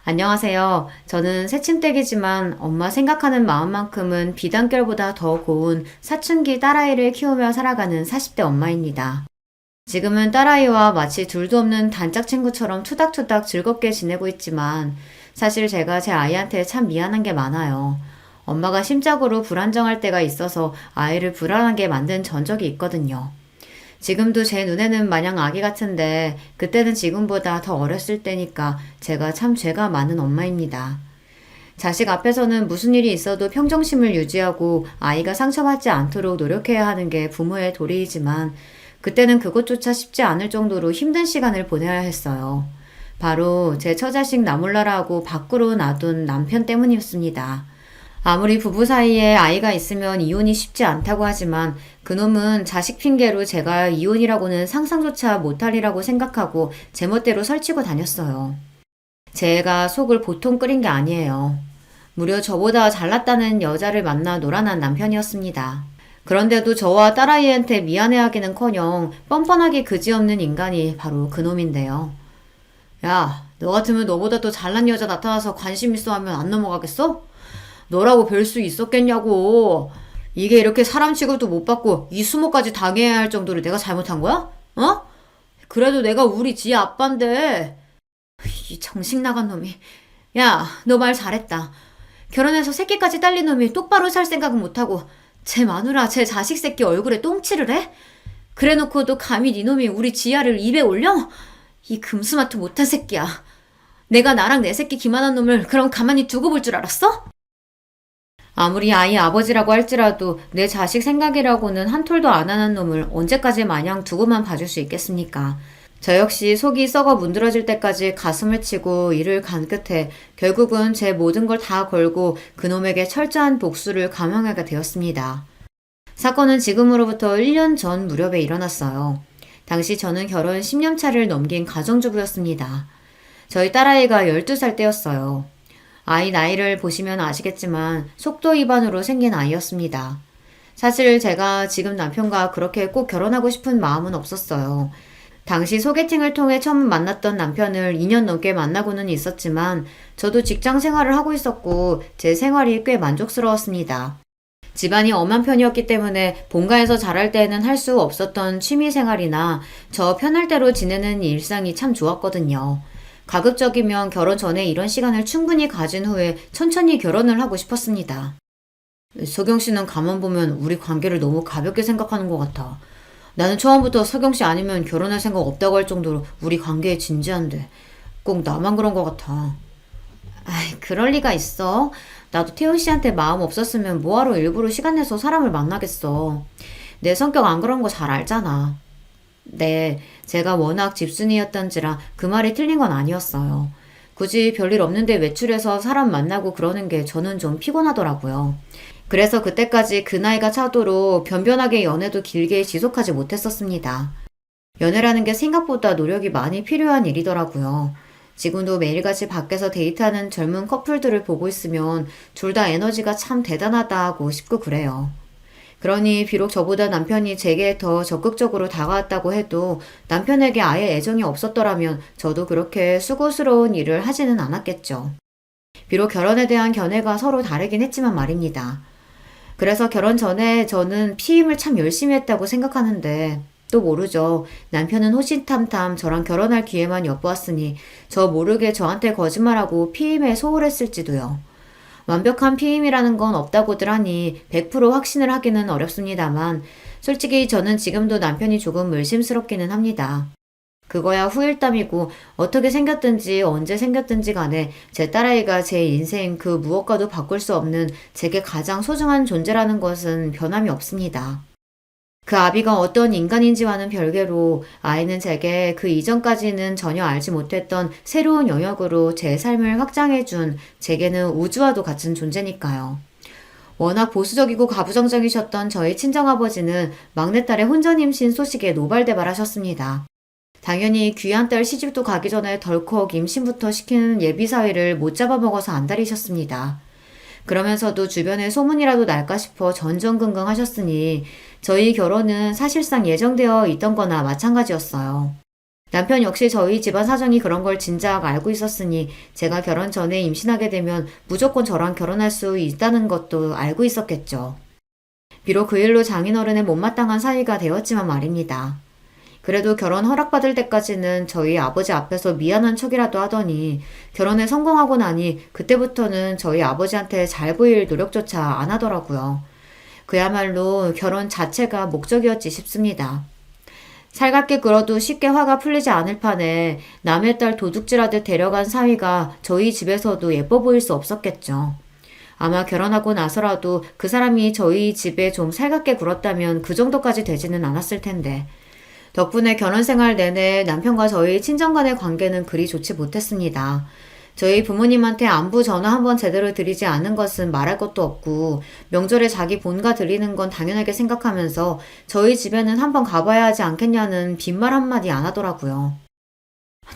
안녕하세요. 저는 새침댁이지만 엄마 생각하는 마음만큼은 비단결보다 더 고운 사춘기 딸아이를 키우며 살아가는 40대 엄마입니다. 지금은 딸아이와 마치 둘도 없는 단짝 친구처럼 투닥투닥 즐겁게 지내고 있지만 사실 제가 제 아이한테 참 미안한 게 많아요. 엄마가 심적으로 불안정할 때가 있어서 아이를 불안하게 만든 전적이 있거든요. 지금도 제 눈에는 마냥 아기 같은데 그때는 지금보다 더 어렸을 때니까 제가 참 죄가 많은 엄마입니다. 자식 앞에서는 무슨 일이 있어도 평정심을 유지하고 아이가 상처받지 않도록 노력해야 하는 게 부모의 도리이지만 그때는 그것조차 쉽지 않을 정도로 힘든 시간을 보내야 했어요. 바로 제 처자식 나몰라라고 밖으로 놔둔 남편 때문이었습니다. 아무리 부부 사이에 아이가 있으면 이혼이 쉽지 않다고 하지만 그놈은 자식 핑계로 제가 이혼이라고는 상상조차 못하리라고 생각하고 제멋대로 설치고 다녔어요. 제가 속을 보통 끓인 게 아니에요. 무려 저보다 잘났다는 여자를 만나 놀아난 남편이었습니다. 그런데도 저와 딸아이한테 미안해하기는커녕 뻔뻔하게 그지없는 인간이 바로 그놈인데요. 야, 너 같으면 너보다 더 잘난 여자 나타나서 관심 있어 하면 안 넘어가겠어? 너라고 별 수 있었겠냐고. 이게 이렇게 사람 취급도 못 받고 이 수모까지 당해야 할 정도로 내가 잘못한 거야? 어? 그래도 내가 우리 지 아빠인데. 이 정신 나간 놈이. 야, 너 말 잘했다. 결혼해서 새끼까지 딸린 놈이 똑바로 살 생각은 못하고 제 마누라, 제 자식 새끼 얼굴에 똥칠을 해? 그래놓고도 감히 네 놈이 우리 지아를 입에 올려? 이 금수마트 못한 새끼야. 내가 나랑 내 새끼 기만한 놈을 그럼 가만히 두고 볼 줄 알았어? 아무리 아이 아버지라고 할지라도 내 자식 생각이라고는 한 톨도 안 하는 놈을 언제까지 마냥 두고만 봐줄 수 있겠습니까? 저 역시 속이 썩어 문드러질 때까지 가슴을 치고 이를 간 끝에 결국은 제 모든 걸 다 걸고 그놈에게 철저한 복수를 감행하게 되었습니다. 사건은 지금으로부터 1년 전 무렵에 일어났어요. 당시 저는 결혼 10년 차를 넘긴 가정주부였습니다. 저희 딸아이가 12살 때였어요. 아이 나이를 보시면 아시겠지만 속도 위반으로 생긴 아이였습니다. 사실 제가 지금 남편과 그렇게 꼭 결혼하고 싶은 마음은 없었어요. 당시 소개팅을 통해 처음 만났던 남편을 2년 넘게 만나고는 있었지만 저도 직장 생활을 하고 있었고 제 생활이 꽤 만족스러웠습니다. 집안이 엄한 편이었기 때문에 본가에서 잘할 때는 할 수 없었던 취미 생활이나 저 편할 대로 지내는 일상이 참 좋았거든요. 가급적이면 결혼 전에 이런 시간을 충분히 가진 후에 천천히 결혼을 하고 싶었습니다. 서경 씨는 가만 보면 우리 관계를 너무 가볍게 생각하는 것 같아. 나는 처음부터 서경 씨 아니면 결혼할 생각 없다고 할 정도로 우리 관계에 진지한데 꼭 나만 그런 것 같아. 아이, 그럴 리가 있어. 나도 태훈 씨한테 마음 없었으면 뭐하러 일부러 시간 내서 사람을 만나겠어. 내 성격 안 그런 거 잘 알잖아. 네, 제가 워낙 집순이였던지라 그 말이 틀린 건 아니었어요. 굳이 별일 없는데 외출해서 사람 만나고 그러는 게 저는 좀 피곤하더라고요. 그래서 그때까지 그 나이가 차도록 변변하게 연애도 길게 지속하지 못했었습니다. 연애라는 게 생각보다 노력이 많이 필요한 일이더라고요. 지금도 매일같이 밖에서 데이트하는 젊은 커플들을 보고 있으면 둘 다 에너지가 참 대단하다 하고 싶고 그래요. 그러니 비록 저보다 남편이 제게 더 적극적으로 다가왔다고 해도 남편에게 아예 애정이 없었더라면 저도 그렇게 수고스러운 일을 하지는 않았겠죠. 비록 결혼에 대한 견해가 서로 다르긴 했지만 말입니다. 그래서 결혼 전에 저는 피임을 참 열심히 했다고 생각하는데 또 모르죠. 남편은 호시탐탐 저랑 결혼할 기회만 엿보았으니 저 모르게 저한테 거짓말하고 피임에 소홀했을지도요. 완벽한 피임이라는 건 없다고들 하니 100% 확신을 하기는 어렵습니다만 솔직히 저는 지금도 남편이 조금 의심스럽기는 합니다. 그거야 후일담이고 어떻게 생겼든지 언제 생겼든지 간에 제 딸아이가 제 인생 그 무엇과도 바꿀 수 없는 제게 가장 소중한 존재라는 것은 변함이 없습니다. 그 아비가 어떤 인간인지와는 별개로 아이는 제게 그 이전까지는 전혀 알지 못했던 새로운 영역으로 제 삶을 확장해준 제게는 우주와도 같은 존재니까요. 워낙 보수적이고 가부장적이셨던 저희 친정아버지는 막내딸의 혼전 임신 소식에 노발대발하셨습니다. 당연히 귀한 딸 시집도 가기 전에 덜컥 임신부터 시키는 예비사위를 못 잡아먹어서 안달이셨습니다. 그러면서도 주변에 소문이라도 날까 싶어 전전긍긍 하셨으니 저희 결혼은 사실상 예정되어 있던 거나 마찬가지였어요. 남편 역시 저희 집안 사정이 그런 걸 진작 알고 있었으니 제가 결혼 전에 임신하게 되면 무조건 저랑 결혼할 수 있다는 것도 알고 있었겠죠. 비록 그 일로 장인어른의 못마땅한 사이가 되었지만 말입니다. 그래도 결혼 허락받을 때까지는 저희 아버지 앞에서 미안한 척이라도 하더니 결혼에 성공하고 나니 그때부터는 저희 아버지한테 잘 보일 노력조차 안 하더라고요. 그야말로 결혼 자체가 목적이었지 싶습니다. 살갑게 굴어도 쉽게 화가 풀리지 않을 판에 남의 딸 도둑질하듯 데려간 사위가 저희 집에서도 예뻐 보일 수 없었겠죠. 아마 결혼하고 나서라도 그 사람이 저희 집에 좀 살갑게 굴었다면 그 정도까지 되지는 않았을 텐데. 덕분에 결혼 생활 내내 남편과 저희 친정 간의 관계는 그리 좋지 못했습니다. 저희 부모님한테 안부 전화 한번 제대로 드리지 않은 것은 말할 것도 없고 명절에 자기 본가 드리는 건 당연하게 생각하면서 저희 집에는 한번 가봐야 하지 않겠냐는 빈말 한마디 안 하더라고요.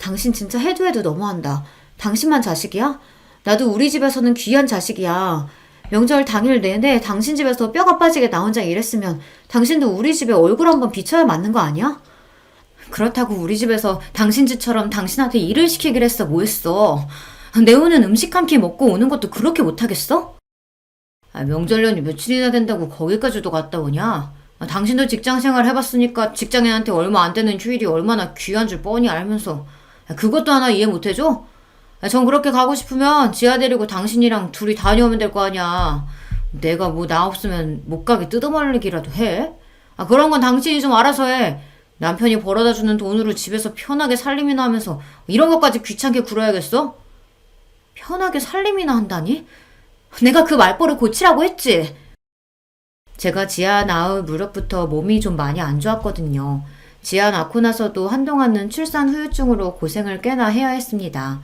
당신 진짜 해도 해도 너무한다. 당신만 자식이야? 나도 우리 집에서는 귀한 자식이야. 명절 당일 내내 당신 집에서 뼈가 빠지게 나 혼자 일했으면 당신도 우리 집에 얼굴 한번 비춰야 맞는 거 아니야? 그렇다고 우리 집에서 당신 집처럼 당신한테 일을 시키기로 했어 뭐했어. 내 오는 음식 한 끼 먹고 오는 것도 그렇게 못하겠어? 명절 연휴 며칠이나 된다고 거기까지도 갔다 오냐? 당신도 직장생활 해봤으니까 직장인한테 얼마 안 되는 휴일이 얼마나 귀한 줄 뻔히 알면서 그것도 하나 이해 못해줘? 전 그렇게 가고 싶으면 지아 데리고 당신이랑 둘이 다녀오면 될 거 아니야. 내가 뭐 나 없으면 못 가게 뜯어말리기라도 해? 그런 건 당신이 좀 알아서 해. 남편이 벌어다 주는 돈으로 집에서 편하게 살림이나 하면서 이런 것까지 귀찮게 굴어야겠어? 편하게 살림이나 한다니? 내가 그 말버릇 고치라고 했지? 제가 지아 낳을 무렵부터 몸이 좀 많이 안 좋았거든요. 지아 낳고 나서도 한동안은 출산 후유증으로 고생을 꽤나 해야 했습니다.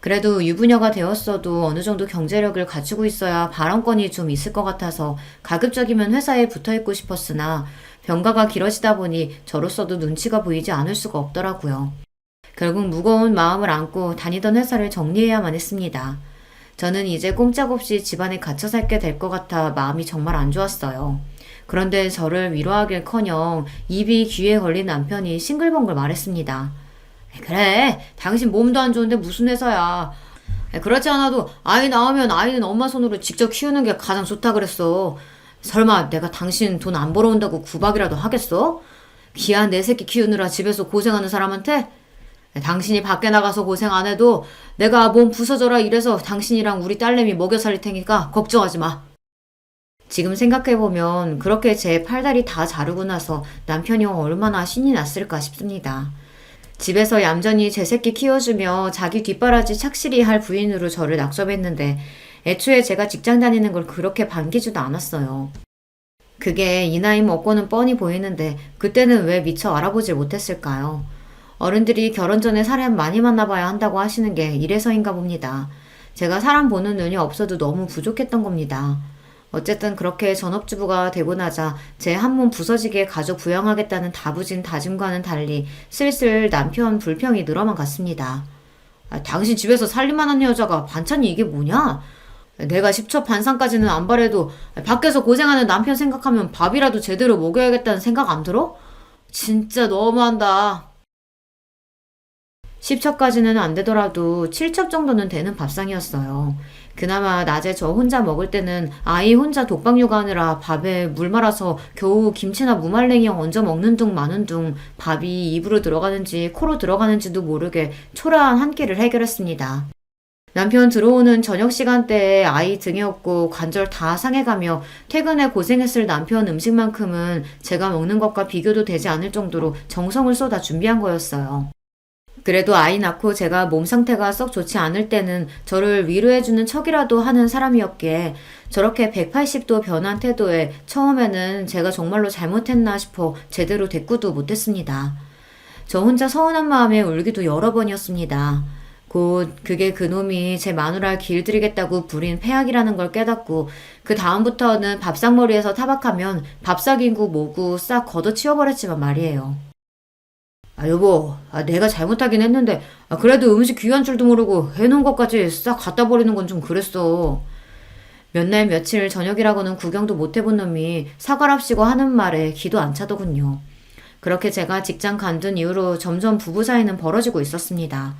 그래도 유부녀가 되었어도 어느 정도 경제력을 갖추고 있어야 발언권이 좀 있을 것 같아서 가급적이면 회사에 붙어있고 싶었으나 병가가 길어지다 보니 저로서도 눈치가 보이지 않을 수가 없더라고요. 결국 무거운 마음을 안고 다니던 회사를 정리해야만 했습니다. 저는 이제 꼼짝없이 집안에 갇혀 살게 될 것 같아 마음이 정말 안 좋았어요. 그런데 저를 위로하길커녕 입이 귀에 걸린 남편이 싱글벙글 말했습니다. 그래, 당신 몸도 안 좋은데 무슨 회사야. 그렇지 않아도 아이 낳으면 아이는 엄마 손으로 직접 키우는 게 가장 좋다 그랬어. 설마 내가 당신 돈 안 벌어온다고 구박이라도 하겠어? 귀한 내 새끼 키우느라 집에서 고생하는 사람한테? 당신이 밖에 나가서 고생 안 해도 내가 몸 부서져라 이래서 당신이랑 우리 딸내미 먹여 살릴 테니까 걱정하지 마. 지금 생각해보면 그렇게 제 팔다리 다 자르고 나서 남편이 얼마나 신이 났을까 싶습니다. 집에서 얌전히 제 새끼 키워주며 자기 뒷바라지 착실히 할 부인으로 저를 낙점했는데 애초에 제가 직장 다니는 걸 그렇게 반기지도 않았어요. 그게 이 나이 먹고는 뻔히 보이는데 그때는 왜 미처 알아보질 못했을까요? 어른들이 결혼 전에 사람 많이 만나봐야 한다고 하시는 게 이래서인가 봅니다. 제가 사람 보는 눈이 없어도 너무 부족했던 겁니다. 어쨌든 그렇게 전업주부가 되고 나자 제 한몸 부서지게 가족 부양하겠다는 다부진 다짐과는 달리 슬슬 남편 불평이 늘어만 갔습니다. 당신 집에서 살림만 하는 여자가 반찬이 이게 뭐냐? 내가 10첩 반상까지는 안 바래도 밖에서 고생하는 남편 생각하면 밥이라도 제대로 먹여야겠다는 생각 안 들어? 진짜 너무한다. 10첩까지는 안 되더라도 7첩 정도는 되는 밥상이었어요. 그나마 낮에 저 혼자 먹을 때는 아이 혼자 독박 육아하느라 밥에 물 말아서 겨우 김치나 무말랭이 얹어 먹는 둥 마는 둥 밥이 입으로 들어가는지 코로 들어가는지도 모르게 초라한 한 끼를 해결했습니다. 남편 들어오는 저녁 시간대에 아이 등에 업고 관절 다 상해가며 퇴근에 고생했을 남편 음식만큼은 제가 먹는 것과 비교도 되지 않을 정도로 정성을 쏟아 준비한 거였어요. 그래도 아이 낳고 제가 몸 상태가 썩 좋지 않을 때는 저를 위로해주는 척이라도 하는 사람이었기에 저렇게 180도 변한 태도에 처음에는 제가 정말로 잘못했나 싶어 제대로 대꾸도 못했습니다. 저 혼자 서운한 마음에 울기도 여러 번이었습니다. 곧 그게 그놈이 제 마누라를 길들이겠다고 부린 패악이라는 걸 깨닫고 그 다음부터는 밥상머리에서 타박하면 밥삭이고 뭐고 싹 걷어치워버렸지만 말이에요. 여보, 내가 잘못하긴 했는데 그래도 음식 귀한 줄도 모르고 해놓은 것까지 싹 갖다 버리는 건 좀 그랬어. 몇 날 며칠 저녁이라고는 구경도 못 해본 놈이 사과랍시고 하는 말에 기도 안 차더군요. 그렇게 제가 직장 간둔 이후로 점점 부부 사이는 벌어지고 있었습니다.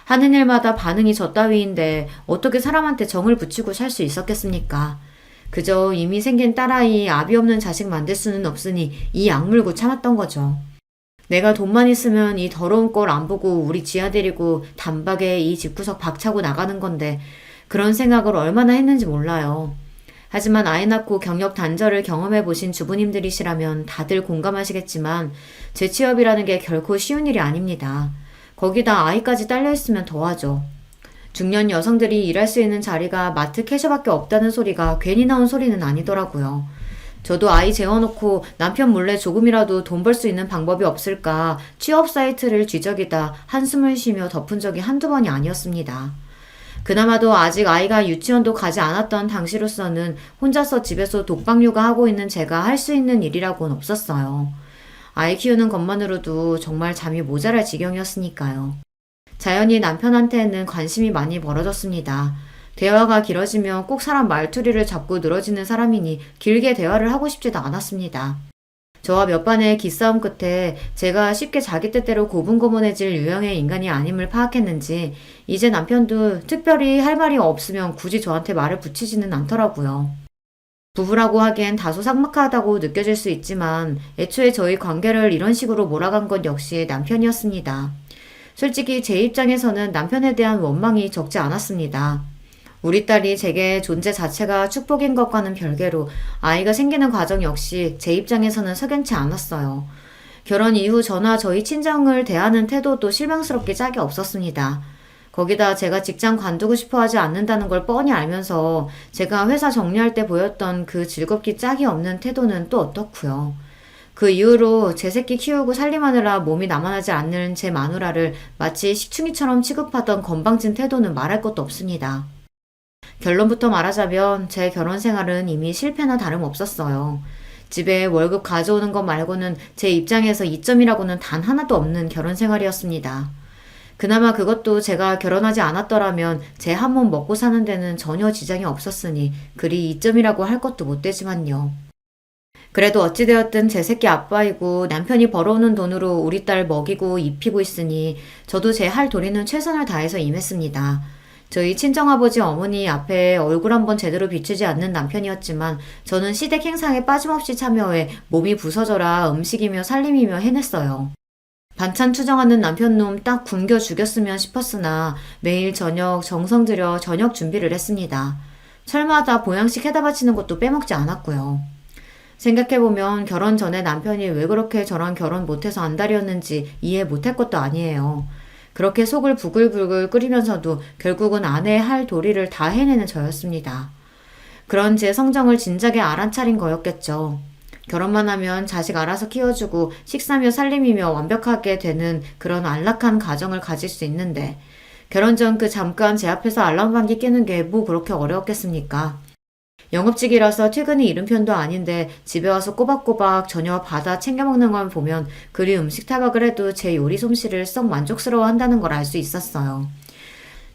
하는 일마다 반응이 저 따위인데 어떻게 사람한테 정을 붙이고 살 수 있었겠습니까? 그저 이미 생긴 딸아이 아비 없는 자식 만들 수는 없으니 이 악물고 참았던 거죠. 내가 돈만 있으면 이 더러운 꼴 안 보고 우리 지아 데리고 단박에 이 집구석 박차고 나가는 건데 그런 생각을 얼마나 했는지 몰라요. 하지만 아이 낳고 경력 단절을 경험해 보신 주부님들이시라면 다들 공감하시겠지만 재취업이라는 게 결코 쉬운 일이 아닙니다. 거기다 아이까지 딸려있으면 더하죠. 중년 여성들이 일할 수 있는 자리가 마트 캐셔밖에 없다는 소리가 괜히 나온 소리는 아니더라고요. 저도 아이 재워놓고 남편 몰래 조금이라도 돈 벌 수 있는 방법이 없을까 취업 사이트를 뒤적이다 한숨을 쉬며 덮은 적이 한두 번이 아니었습니다. 그나마도 아직 아이가 유치원도 가지 않았던 당시로서는 혼자서 집에서 독박 육아하고 있는 제가 할 수 있는 일이라고는 없었어요. 아이 키우는 것만으로도 정말 잠이 모자랄 지경이었으니까요. 자연히 남편한테는 관심이 많이 벌어졌습니다. 대화가 길어지면 꼭 사람 말투리를 잡고 늘어지는 사람이니 길게 대화를 하고 싶지도 않았습니다. 저와 몇 번의 기싸움 끝에 제가 쉽게 자기 뜻대로 고분고분해질 유형의 인간이 아님을 파악했는지 이제 남편도 특별히 할 말이 없으면 굳이 저한테 말을 붙이지는 않더라고요. 부부라고 하기엔 다소 삭막하다고 느껴질 수 있지만 애초에 저희 관계를 이런 식으로 몰아간 것 역시 남편이었습니다. 솔직히 제 입장에서는 남편에 대한 원망이 적지 않았습니다. 우리 딸이 제게 존재 자체가 축복인 것과는 별개로 아이가 생기는 과정 역시 제 입장에서는 석연치 않았어요. 결혼 이후 저나 저희 친정을 대하는 태도도 실망스럽게 짝이 없었습니다. 거기다 제가 직장 관두고 싶어 하지 않는다는 걸 뻔히 알면서 제가 회사 정리할 때 보였던 그 즐겁기 짝이 없는 태도는 또 어떻고요. 그 이후로 제 새끼 키우고 살림하느라 몸이 남아나지 않는 제 마누라를 마치 식충이처럼 취급하던 건방진 태도는 말할 것도 없습니다. 결론부터 말하자면 제 결혼 생활은 이미 실패나 다름없었어요. 집에 월급 가져오는 것 말고는 제 입장에서 이점이라고는 단 하나도 없는 결혼 생활이었습니다. 그나마 그것도 제가 결혼하지 않았더라면 제 한 몸 먹고 사는 데는 전혀 지장이 없었으니 그리 이점이라고 할 것도 못 되지만요. 그래도 어찌되었든 제 새끼 아빠이고 남편이 벌어오는 돈으로 우리 딸 먹이고 입히고 있으니 저도 제 할 도리는 최선을 다해서 임했습니다. 저희 친정아버지 어머니 앞에 얼굴 한번 제대로 비추지 않는 남편이었지만 저는 시댁 행사에 빠짐없이 참여해 몸이 부서져라 음식이며 살림이며 해냈어요. 반찬 투정하는 남편놈 딱 굶겨 죽였으면 싶었으나 매일 저녁 정성 들여 저녁 준비를 했습니다. 설마다 보양식 해다 바치는 것도 빼먹지 않았고요. 생각해보면 결혼 전에 남편이 왜 그렇게 저랑 결혼 못해서 안달이었는지 이해 못할 것도 아니에요. 그렇게 속을 부글부글 끓이면서도 결국은 아내의 할 도리를 다 해내는 저였습니다. 그런 제 성정을 진작에 알아차린 거였겠죠. 결혼만 하면 자식 알아서 키워주고 식사며 살림이며 완벽하게 되는 그런 안락한 가정을 가질 수 있는데 결혼 전 그 잠깐 제 앞에서 알람방귀 끼는 게 뭐 그렇게 어려웠겠습니까? 영업직이라서 퇴근이 이른 편도 아닌데 집에 와서 꼬박꼬박 저녁 받아 챙겨 먹는 걸 보면 그리 음식 타박을 해도 제 요리 솜씨를 썩 만족스러워 한다는 걸 알 수 있었어요.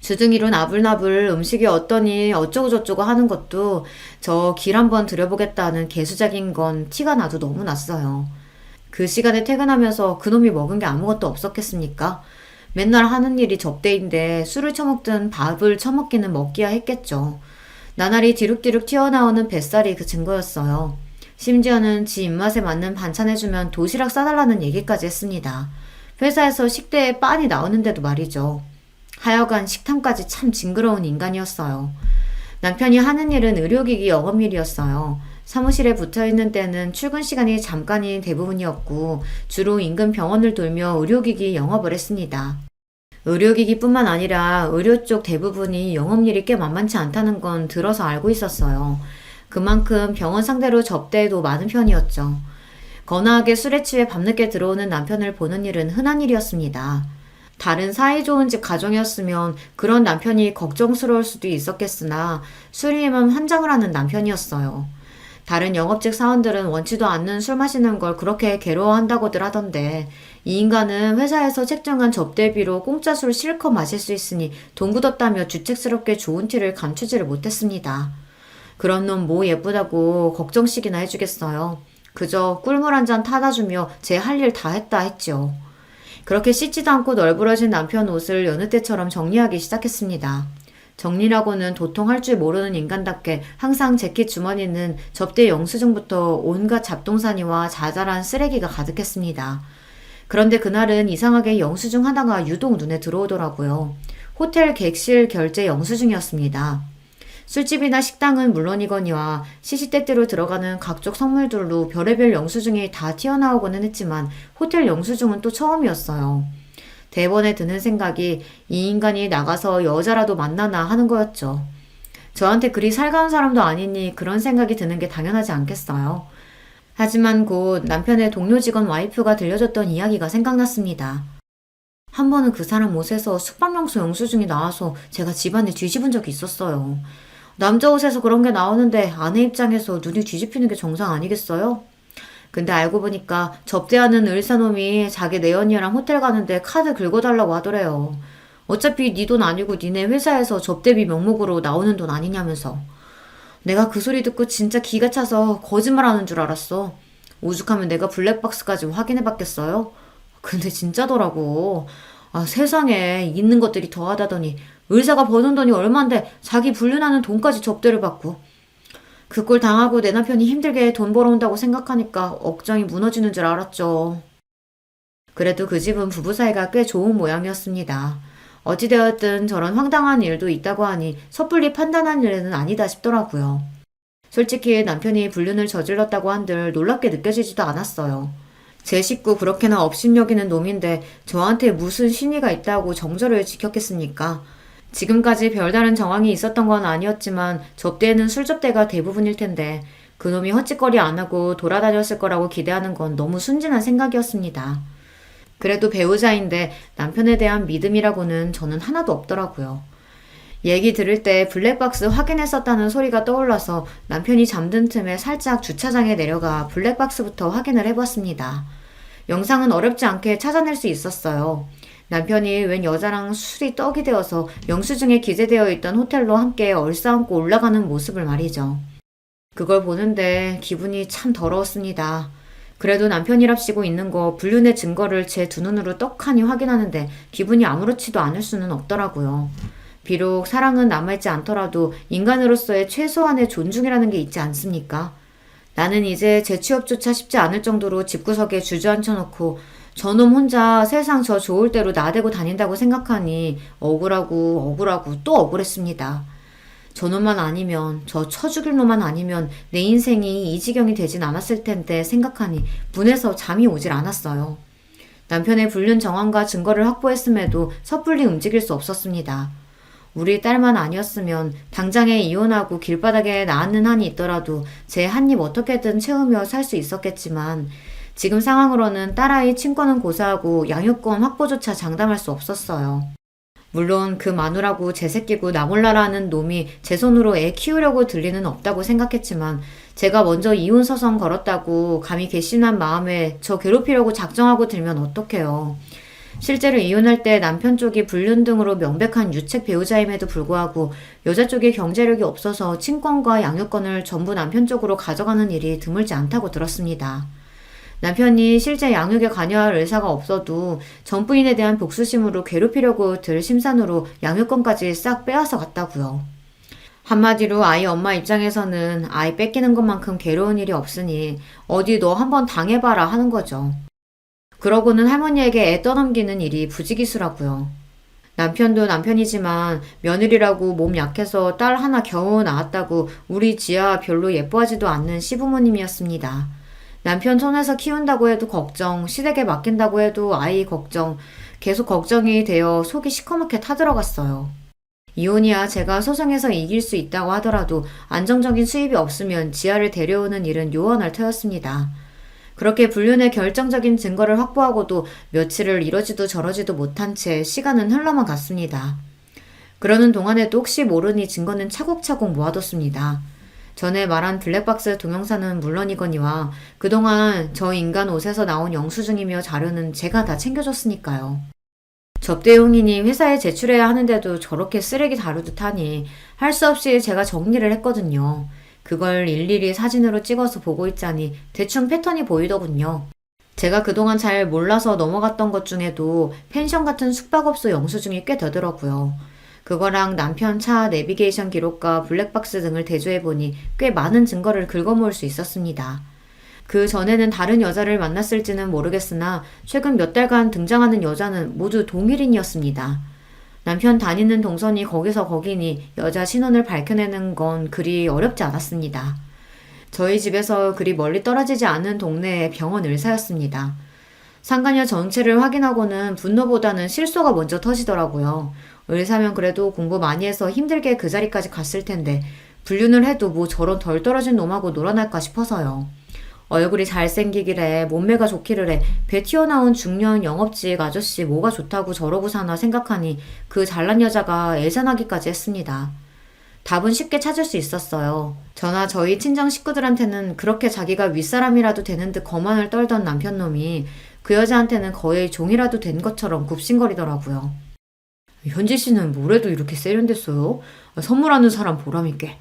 주둥이로 나불나불 음식이 어떠니 어쩌고저쩌고 하는 것도 저 길 한번 들여보겠다는 개수작인 건 티가 나도 너무 났어요. 그 시간에 퇴근하면서 그놈이 먹은 게 아무것도 없었겠습니까? 맨날 하는 일이 접대인데 술을 처먹든 밥을 처먹기는 먹기야 했겠죠. 나날이 뒤룩뒤룩 튀어나오는 뱃살이 그 증거였어요. 심지어는 지 입맛에 맞는 반찬 해주면 도시락 싸달라는 얘기까지 했습니다. 회사에서 식대에 빤히 나오는데도 말이죠. 하여간 식탐까지 참 징그러운 인간이었어요. 남편이 하는 일은 의료기기 영업일이었어요. 사무실에 붙어있는 때는 출근 시간이 잠깐이 대부분이었고 주로 인근 병원을 돌며 의료기기 영업을 했습니다. 의료기기뿐만 아니라 의료 쪽 대부분이 영업일이 꽤 만만치 않다는 건 들어서 알고 있었어요. 그만큼 병원 상대로 접대도 많은 편이었죠. 거나하게 술에 취해 밤늦게 들어오는 남편을 보는 일은 흔한 일이었습니다. 다른 사이 좋은 집 가정이었으면 그런 남편이 걱정스러울 수도 있었겠으나 술이면 환장을 하는 남편이었어요. 다른 영업직 사원들은 원치도 않는 술 마시는 걸 그렇게 괴로워한다고들 하던데 이 인간은 회사에서 책정한 접대비로 공짜 술 실컷 마실 수 있으니 돈 굳었다며 주책스럽게 좋은 티를 감추지를 못했습니다. 그런 놈 뭐 예쁘다고 걱정씩이나 해주겠어요. 그저 꿀물 한 잔 타다 주며 제 할 일 다 했다 했죠. 그렇게 씻지도 않고 널브러진 남편 옷을 여느 때처럼 정리하기 시작했습니다. 정리라고는 도통 할 줄 모르는 인간답게 항상 재킷 주머니는 접대 영수증부터 온갖 잡동사니와 자잘한 쓰레기가 가득했습니다. 그런데 그날은 이상하게 영수증 하나가 유독 눈에 들어오더라고요. 호텔 객실 결제 영수증이었습니다. 술집이나 식당은 물론이거니와 시시때때로 들어가는 각종 선물들로 별의별 영수증이 다 튀어나오고는 했지만 호텔 영수증은 또 처음이었어요. 대번에 드는 생각이 이 인간이 나가서 여자라도 만나나 하는 거였죠. 저한테 그리 살가운 사람도 아니니 그런 생각이 드는 게 당연하지 않겠어요. 하지만 곧 남편의 동료 직원 와이프가 들려줬던 이야기가 생각났습니다. 한 번은 그 사람 옷에서 숙박명소 영수증이 나와서 제가 집안을 뒤집은 적이 있었어요. 남자 옷에서 그런 게 나오는데 아내 입장에서 눈이 뒤집히는 게 정상 아니겠어요? 근데 알고 보니까 접대하는 의사놈이 자기 내연녀랑 호텔 가는데 카드 긁어달라고 하더래요. 어차피 네 돈 아니고 니네 회사에서 접대비 명목으로 나오는 돈 아니냐면서. 내가 그 소리 듣고 진짜 기가 차서 거짓말하는 줄 알았어. 오죽하면 내가 블랙박스까지 확인해봤겠어요? 근데 진짜더라고. 아, 세상에 있는 것들이 더하다더니 의사가 버는 돈이 얼만데 자기 불륜하는 돈까지 접대를 받고. 그 꼴 당하고 내 남편이 힘들게 돈 벌어온다고 생각하니까 억장이 무너지는 줄 알았죠. 그래도 그 집은 부부 사이가 꽤 좋은 모양이었습니다. 어찌되었든 저런 황당한 일도 있다고 하니 섣불리 판단한 일은 아니다 싶더라고요. 솔직히 남편이 불륜을 저질렀다고 한들 놀랍게 느껴지지도 않았어요. 제 식구 그렇게나 업신여기는 놈인데 저한테 무슨 신의가 있다고 정절을 지켰겠습니까? 지금까지 별다른 정황이 있었던 건 아니었지만 접대에는 술접대가 대부분일 텐데 그놈이 헛짓거리 안 하고 돌아다녔을 거라고 기대하는 건 너무 순진한 생각이었습니다. 그래도 배우자인데 남편에 대한 믿음이라고는 저는 하나도 없더라고요. 얘기 들을 때 블랙박스 확인했었다는 소리가 떠올라서 남편이 잠든 틈에 살짝 주차장에 내려가 블랙박스부터 확인을 해봤습니다. 영상은 어렵지 않게 찾아낼 수 있었어요. 남편이 웬 여자랑 술이 떡이 되어서 영수증에 기재되어 있던 호텔로 함께 얼싸안고 올라가는 모습을 말이죠. 그걸 보는데 기분이 참 더러웠습니다. 그래도 남편이랍시고 있는 거 불륜의 증거를 제 두 눈으로 떡하니 확인하는데 기분이 아무렇지도 않을 수는 없더라고요. 비록 사랑은 남아있지 않더라도 인간으로서의 최소한의 존중이라는 게 있지 않습니까? 나는 이제 재취업조차 쉽지 않을 정도로 집구석에 주저앉혀놓고 저놈 혼자 세상 저 좋을 대로 나대고 다닌다고 생각하니 억울하고 또 억울했습니다. 저놈만 아니면, 저 쳐죽일 놈만 아니면 내 인생이 이 지경이 되진 않았을 텐데 생각하니 분해서 잠이 오질 않았어요. 남편의 불륜 정황과 증거를 확보했음에도 섣불리 움직일 수 없었습니다. 우리 딸만 아니었으면 당장에 이혼하고 길바닥에 나앉는 한이 있더라도 제 한 입 어떻게든 채우며 살 수 있었겠지만 지금 상황으로는 딸아이 친권은 고사하고 양육권 확보조차 장담할 수 없었어요. 물론 그 마누라고 제 새끼고 나 몰라라 하는 놈이 제 손으로 애 키우려고 들 리는 없다고 생각했지만 제가 먼저 이혼 서성 걸었다고 감히 괘씸한 마음에 저 괴롭히려고 작정하고 들면 어떡해요. 실제로 이혼할 때 남편 쪽이 불륜 등으로 명백한 유책 배우자임에도 불구하고 여자 쪽이 경제력이 없어서 친권과 양육권을 전부 남편 쪽으로 가져가는 일이 드물지 않다고 들었습니다. 남편이 실제 양육에 관여할 의사가 없어도 전 부인에 대한 복수심으로 괴롭히려고 들 심산으로 양육권까지 싹 빼앗아 갔다고요. 한마디로 아이 엄마 입장에서는 아이 뺏기는 것만큼 괴로운 일이 없으니 어디 너 한번 당해봐라 하는 거죠. 그러고는 할머니에게 애 떠넘기는 일이 부지기수라고요. 남편도 남편이지만 며느리라고 몸 약해서 딸 하나 겨우 낳았다고 우리 지아 별로 예뻐하지도 않는 시부모님이었습니다. 남편 손에서 키운다고 해도 걱정, 시댁에 맡긴다고 해도 아이 걱정, 계속 걱정이 되어 속이 시커멓게 타들어갔어요. 이혼이야 제가 소송에서 이길 수 있다고 하더라도 안정적인 수입이 없으면 지아를 데려오는 일은 요원할 터였습니다. 그렇게 불륜의 결정적인 증거를 확보하고도 며칠을 이러지도 저러지도 못한 채 시간은 흘러만 갔습니다. 그러는 동안에도 혹시 모르니 증거는 차곡차곡 모아뒀습니다. 전에 말한 블랙박스 동영상은 물론이거니와 그동안 저 인간 옷에서 나온 영수증이며 자료는 제가 다 챙겨줬으니까요. 접대용이니 회사에 제출해야 하는데도 저렇게 쓰레기 다루듯 하니 할 수 없이 제가 정리를 했거든요. 그걸 일일이 사진으로 찍어서 보고 있자니 대충 패턴이 보이더군요. 제가 그동안 잘 몰라서 넘어갔던 것 중에도 펜션 같은 숙박업소 영수증이 꽤 되더라고요. 그거랑 남편 차 내비게이션 기록과 블랙박스 등을 대조해보니 꽤 많은 증거를 긁어모을 수 있었습니다. 그 전에는 다른 여자를 만났을지는 모르겠으나 최근 몇 달간 등장하는 여자는 모두 동일인이었습니다. 남편 다니는 동선이 거기서 거기니 여자 신원을 밝혀내는 건 그리 어렵지 않았습니다. 저희 집에서 그리 멀리 떨어지지 않은 동네의 병원 의사였습니다. 상간녀 정체를 확인하고는 분노보다는 실소가 먼저 터지더라고요. 의사면 그래도 공부 많이 해서 힘들게 그 자리까지 갔을 텐데 불륜을 해도 뭐 저런 덜 떨어진 놈하고 놀아날까 싶어서요. 얼굴이 잘생기기래 몸매가 좋기를 해 배 튀어나온 중년 영업직 아저씨 뭐가 좋다고 저러고 사나 생각하니 그 잘난 여자가 애잔하기까지 했습니다. 답은 쉽게 찾을 수 있었어요. 저나 저희 친정 식구들한테는 그렇게 자기가 윗사람이라도 되는 듯 거만을 떨던 남편놈이 그 여자한테는 거의 종이라도 된 것처럼 굽신거리더라고요. 현지 씨는 뭐래도 이렇게 세련됐어요? 선물하는 사람 보람있게.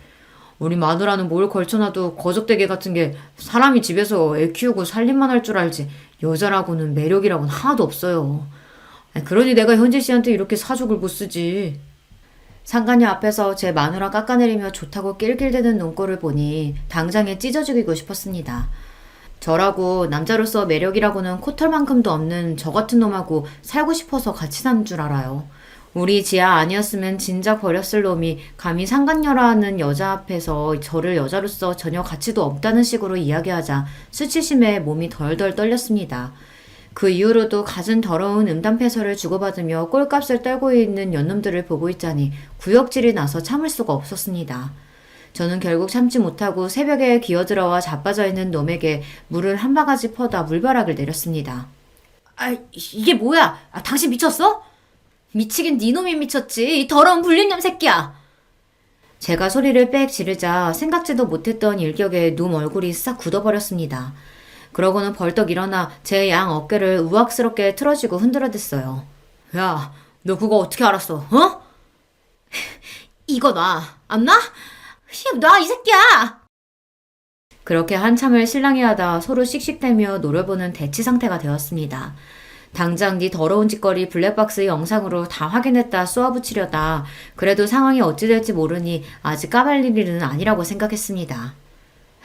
우리 마누라는 뭘 걸쳐놔도 거적대게 같은 게 사람이 집에서 애 키우고 살림만 할 줄 알지 여자라고는 매력이라고는 하나도 없어요. 그러니 내가 현지 씨한테 이렇게 사족을 못 쓰지. 상간녀 앞에서 제 마누라 깎아내리며 좋다고 낄낄대는 눈꼴을 보니 당장에 찢어 죽이고 싶었습니다. 저라고 남자로서 매력이라고는 코털만큼도 없는 저 같은 놈하고 살고 싶어서 같이 사는 줄 알아요. 우리 지아 아니었으면 진작 버렸을 놈이 감히 상간녀라는 여자 앞에서 저를 여자로서 전혀 가치도 없다는 식으로 이야기하자 수치심에 몸이 덜덜 떨렸습니다. 그 이후로도 갖은 더러운 음담패설을 주고받으며 꼴값을 떨고 있는 연놈들을 보고 있자니 구역질이 나서 참을 수가 없었습니다. 저는 결국 참지 못하고 새벽에 기어들어와 자빠져 있는 놈에게 물을 한 바가지 퍼다 물벼락을 내렸습니다. 이게 뭐야? 당신 미쳤어? 미치긴 네 놈이 미쳤지. 이 더러운 불륜놈 새끼야. 제가 소리를 빽 지르자 생각지도 못했던 일격에 놈 얼굴이 싹 굳어버렸습니다. 그러고는 벌떡 일어나 제 양 어깨를 우악스럽게 틀어쥐고 흔들어댔어요. 야, 너 그거 어떻게 알았어? 어? 이거 놔. 안 놔? 놔, 이 새끼야! 그렇게 한참을 실랑이 하다 서로 씩씩대며 노려보는 대치 상태가 되었습니다. 당장 네 더러운 짓거리 블랙박스 영상으로 다 확인했다 쏘아붙이려다 그래도 상황이 어찌 될지 모르니 아직 까발릴 일은 아니라고 생각했습니다.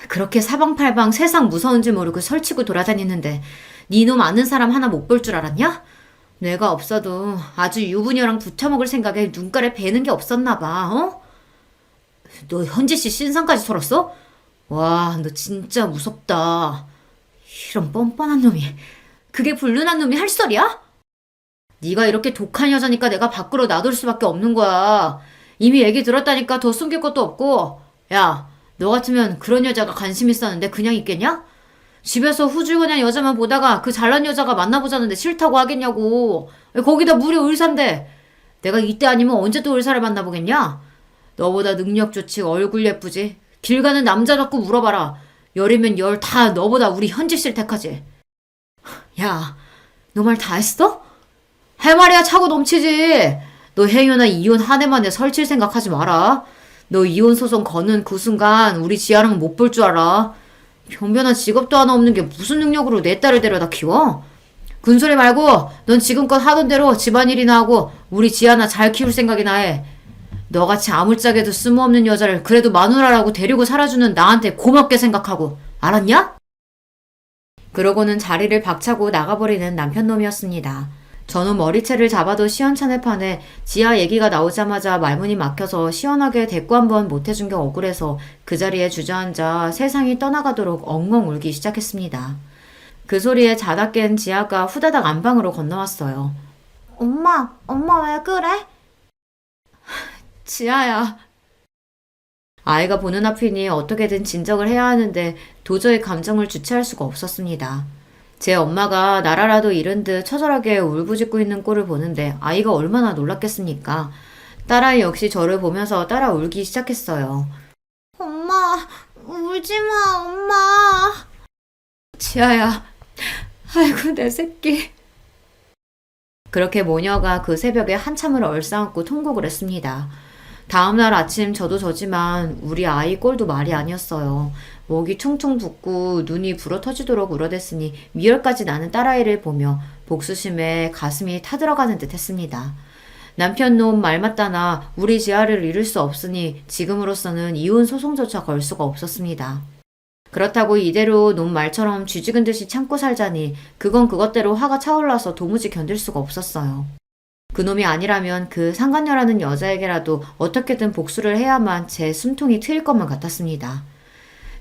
그렇게 사방팔방 세상 무서운 줄 모르고 설치고 돌아다니는데 네 놈 아는 사람 하나 못 볼 줄 알았냐? 뇌가 없어도 아주 유부녀랑 붙여먹을 생각에 눈가를 베는 게 없었나 봐. 어? 너 현지씨 신상까지 털었어? 와, 너 진짜 무섭다. 이런 뻔뻔한 놈이, 그게 불륜한 놈이 할 소리야? 네가 이렇게 독한 여자니까 내가 밖으로 놔둘 수밖에 없는 거야. 이미 얘기 들었다니까 더 숨길 것도 없고. 야, 너 같으면 그런 여자가 관심 있었는데 그냥 있겠냐? 집에서 후줄근한 여자만 보다가 그 잘난 여자가 만나보자는데 싫다고 하겠냐고. 거기다 무려 의사인데 내가 이때 아니면 언제 또 의사를 만나보겠냐? 너보다 능력 좋지 얼굴 예쁘지 길 가는 남자 잡고 물어봐라. 열이면 열 다 너보다 우리 현지씨를 택하지. 야, 너 말 다 했어? 할 말이야 차고 넘치지. 너 행여나 이혼 한 해만에 설칠 생각하지 마라. 너 이혼 소송 거는 그 순간 우리 지아랑 못 볼 줄 알아. 변변한 직업도 하나 없는 게 무슨 능력으로 내 딸을 데려다 키워? 군소리 말고 넌 지금껏 하던 대로 집안일이나 하고 우리 지아나 잘 키울 생각이나 해. 너같이 아물짝에도 쓸모없는 여자를 그래도 마누라라고 데리고 살아주는 나한테 고맙게 생각하고. 알았냐? 그러고는 자리를 박차고 나가버리는 남편놈이었습니다. 저는 머리채를 잡아도 시원찮을 판에 지아 얘기가 나오자마자 말문이 막혀서 시원하게 대꾸 한번 못해준 게 억울해서 그 자리에 주저앉아 세상이 떠나가도록 엉엉 울기 시작했습니다. 그 소리에 자다 깬 지아가 후다닥 안방으로 건너왔어요. 엄마 왜 그래? 지아야. 아이가 보는 앞이니 어떻게든 진정을 해야 하는데 도저히 감정을 주체할 수가 없었습니다. 제 엄마가 나라라도 잃은 듯 처절하게 울부짖고 있는 꼴을 보는데 아이가 얼마나 놀랐겠습니까? 딸아이 역시 저를 보면서 따라 울기 시작했어요. 엄마, 울지마, 엄마. 지아야, 아이고 내 새끼. 그렇게 모녀가 그 새벽에 한참을 얼싸안고 통곡을 했습니다. 다음날 아침 저도 저지만 우리 아이 꼴도 말이 아니었어요. 목이 퉁퉁 붓고 눈이 불어 터지도록 울어댔으니 미열까지 나는 딸아이를 보며 복수심에 가슴이 타들어가는 듯 했습니다. 남편 놈 말 맞다나 우리 지아를 잃을 수 없으니 지금으로서는 이혼 소송조차 걸 수가 없었습니다. 그렇다고 이대로 놈 말처럼 쥐죽은 듯이 참고 살자니 그건 그것대로 화가 차올라서 도무지 견딜 수가 없었어요. 그놈이 아니라면 그 상간녀라는 여자에게라도 어떻게든 복수를 해야만 제 숨통이 트일 것만 같았습니다.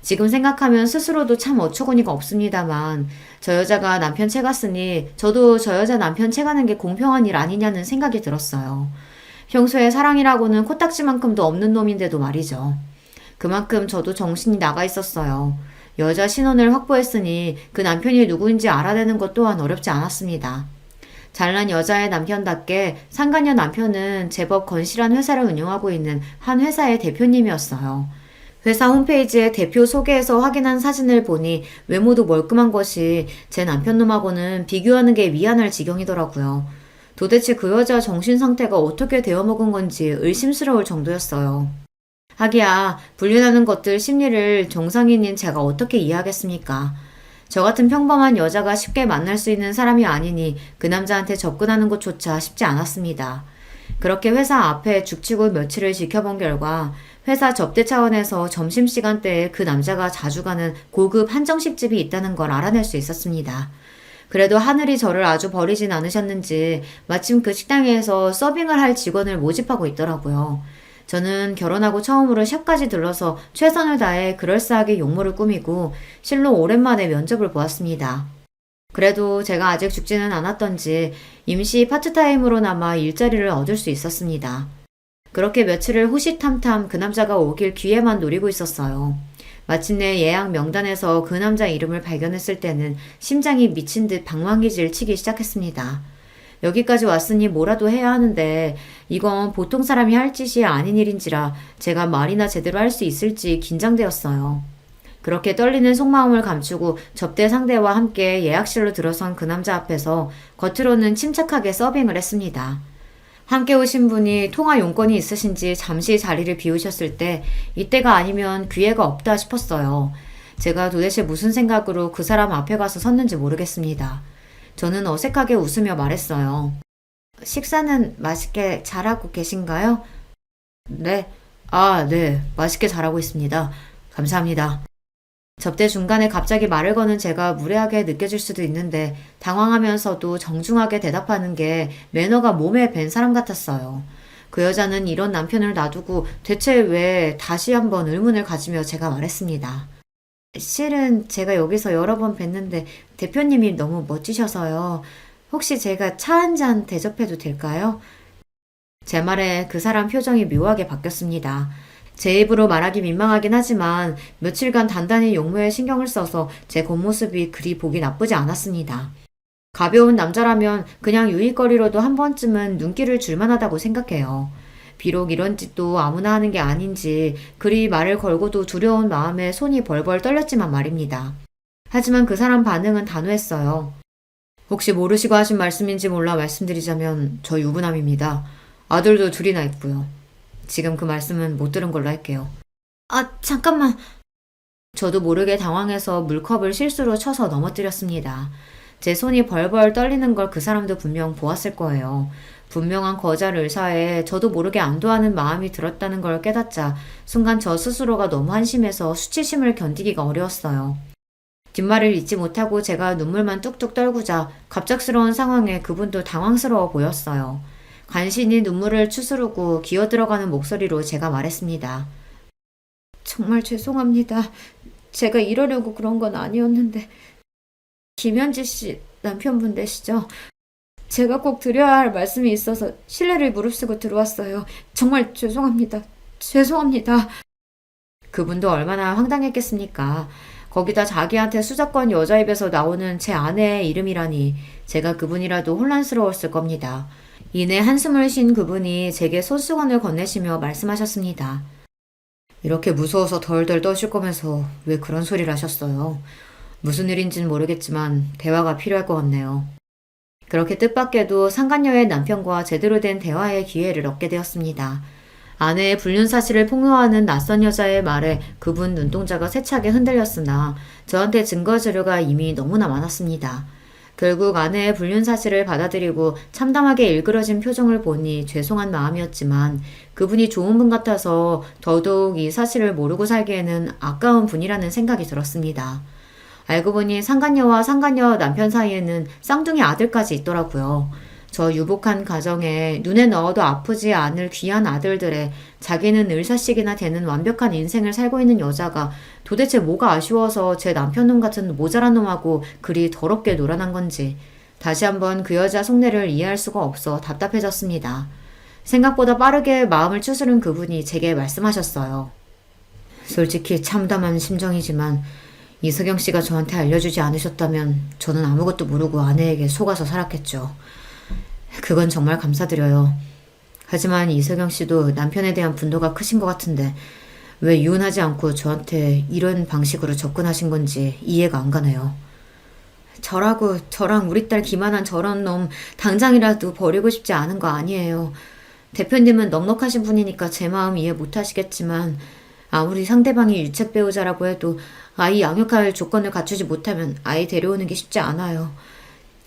지금 생각하면 스스로도 참 어처구니가 없습니다만 저 여자가 남편 채갔으니 저도 저 여자 남편 채가는 게 공평한 일 아니냐는 생각이 들었어요. 평소에 사랑이라고는 코딱지만큼도 없는 놈인데도 말이죠. 그만큼 저도 정신이 나가 있었어요. 여자 신원을 확보했으니 그 남편이 누구인지 알아내는 것 또한 어렵지 않았습니다. 잘난 여자의 남편답게 상간녀 남편은 제법 건실한 회사를 운영하고 있는 한 회사의 대표님이었어요. 회사 홈페이지에 대표 소개에서 확인한 사진을 보니 외모도 멀끔한 것이 제 남편놈하고는 비교하는 게 미안할 지경이더라고요. 도대체 그 여자 정신 상태가 어떻게 되어먹은 건지 의심스러울 정도였어요. 하기야 불륜하는 것들 심리를 정상인인 제가 어떻게 이해하겠습니까? 저 같은 평범한 여자가 쉽게 만날 수 있는 사람이 아니니 그 남자한테 접근하는 것조차 쉽지 않았습니다. 그렇게 회사 앞에 죽치고 며칠을 지켜본 결과 회사 접대 차원에서 점심시간대에 그 남자가 자주 가는 고급 한정식집이 있다는 걸 알아낼 수 있었습니다. 그래도 하늘이 저를 아주 버리진 않으셨는지 마침 그 식당에서 서빙을 할 직원을 모집하고 있더라고요. 저는 결혼하고 처음으로 샵까지 들러서 최선을 다해 그럴싸하게 용모를 꾸미고 실로 오랜만에 면접을 보았습니다. 그래도 제가 아직 죽지는 않았던지 임시 파트타임으로나마 일자리를 얻을 수 있었습니다. 그렇게 며칠을 호시탐탐 그 남자가 오길 기회만 노리고 있었어요. 마침내 예약 명단에서 그 남자 이름을 발견했을 때는 심장이 미친 듯 방망이질 치기 시작했습니다. 여기까지 왔으니 뭐라도 해야 하는데 이건 보통 사람이 할 짓이 아닌 일인지라 제가 말이나 제대로 할 수 있을지 긴장되었어요. 그렇게 떨리는 속마음을 감추고 접대 상대와 함께 예약실로 들어선 그 남자 앞에서 겉으로는 침착하게 서빙을 했습니다. 함께 오신 분이 통화 용건이 있으신지 잠시 자리를 비우셨을 때 이때가 아니면 기회가 없다 싶었어요. 제가 도대체 무슨 생각으로 그 사람 앞에 가서 섰는지 모르겠습니다. 저는 어색하게 웃으며 말했어요. 식사는 맛있게 잘하고 계신가요? 네. 네. 맛있게 잘하고 있습니다. 감사합니다. 접대 중간에 갑자기 말을 거는 제가 무례하게 느껴질 수도 있는데 당황하면서도 정중하게 대답하는 게 매너가 몸에 밴 사람 같았어요. 그 여자는 이런 남편을 놔두고 대체 왜 다시 한번 의문을 가지며 제가 말했습니다. 실은 제가 여기서 여러 번 뵀는데 대표님이 너무 멋지셔서요. 혹시 제가 차 한 잔 대접해도 될까요? 제 말에 그 사람 표정이 묘하게 바뀌었습니다. 제 입으로 말하기 민망하긴 하지만 며칠간 단단히 용모에 신경을 써서 제 겉모습이 그리 보기 나쁘지 않았습니다. 가벼운 남자라면 그냥 유일거리로도 한 번쯤은 눈길을 줄만하다고 생각해요. 비록 이런 짓도 아무나 하는 게 아닌지 그리 말을 걸고도 두려운 마음에 손이 벌벌 떨렸지만 말입니다. 하지만 그 사람 반응은 단호했어요. 혹시 모르시고 하신 말씀인지 몰라 말씀드리자면 저 유부남입니다. 아들도 둘이나 있고요. 지금 그 말씀은 못 들은 걸로 할게요. 잠깐만. 저도 모르게 당황해서 물컵을 실수로 쳐서 넘어뜨렸습니다. 제 손이 벌벌 떨리는 걸 그 사람도 분명 보았을 거예요. 분명한 거절 의사에 저도 모르게 안도하는 마음이 들었다는 걸 깨닫자 순간 저 스스로가 너무 한심해서 수치심을 견디기가 어려웠어요. 뒷말을 잇지 못하고 제가 눈물만 뚝뚝 떨구자 갑작스러운 상황에 그분도 당황스러워 보였어요. 간신히 눈물을 추스르고 기어들어가는 목소리로 제가 말했습니다. 정말 죄송합니다. 제가 이러려고 그런 건 아니었는데. 김현지 씨 남편분 되시죠? 제가 꼭 드려야 할 말씀이 있어서 실례를 무릅쓰고 들어왔어요. 정말 죄송합니다. 죄송합니다. 그분도 얼마나 황당했겠습니까? 거기다 자기한테 수작권 여자 입에서 나오는 제 아내의 이름이라니 제가 그분이라도 혼란스러웠을 겁니다. 이내 한숨을 쉰 그분이 제게 손수건을 건네시며 말씀하셨습니다. 이렇게 무서워서 덜덜 떠실 거면서 왜 그런 소리를 하셨어요? 무슨 일인지는 모르겠지만 대화가 필요할 것 같네요. 그렇게 뜻밖에도 상간녀의 남편과 제대로 된 대화의 기회를 얻게 되었습니다. 아내의 불륜 사실을 폭로하는 낯선 여자의 말에 그분 눈동자가 세차게 흔들렸으나 저한테 증거 자료가 이미 너무나 많았습니다. 결국 아내의 불륜 사실을 받아들이고 참담하게 일그러진 표정을 보니 죄송한 마음이었지만 그분이 좋은 분 같아서 더더욱 이 사실을 모르고 살기에는 아까운 분이라는 생각이 들었습니다. 알고 보니 상간녀와 상간녀 남편 사이에는 쌍둥이 아들까지 있더라고요. 저 유복한 가정에 눈에 넣어도 아프지 않을 귀한 아들들의 자기는 을사식이나 되는 완벽한 인생을 살고 있는 여자가 도대체 뭐가 아쉬워서 제 남편놈 같은 모자란 놈하고 그리 더럽게 놀아난 건지 다시 한번 그 여자 속내를 이해할 수가 없어 답답해졌습니다. 생각보다 빠르게 마음을 추스른 그분이 제게 말씀하셨어요. 솔직히 참담한 심정이지만 이석영 씨가 저한테 알려주지 않으셨다면 저는 아무것도 모르고 아내에게 속아서 살았겠죠. 그건 정말 감사드려요. 하지만 이석영 씨도 남편에 대한 분노가 크신 것 같은데 왜 이혼하지 않고 저한테 이런 방식으로 접근하신 건지 이해가 안 가네요. 저랑 우리 딸 기만한 저런 놈 당장이라도 버리고 싶지 않은 거 아니에요. 대표님은 넉넉하신 분이니까 제 마음 이해 못 하시겠지만 아무리 상대방이 유책 배우자라고 해도 아이 양육할 조건을 갖추지 못하면 아이 데려오는 게 쉽지 않아요.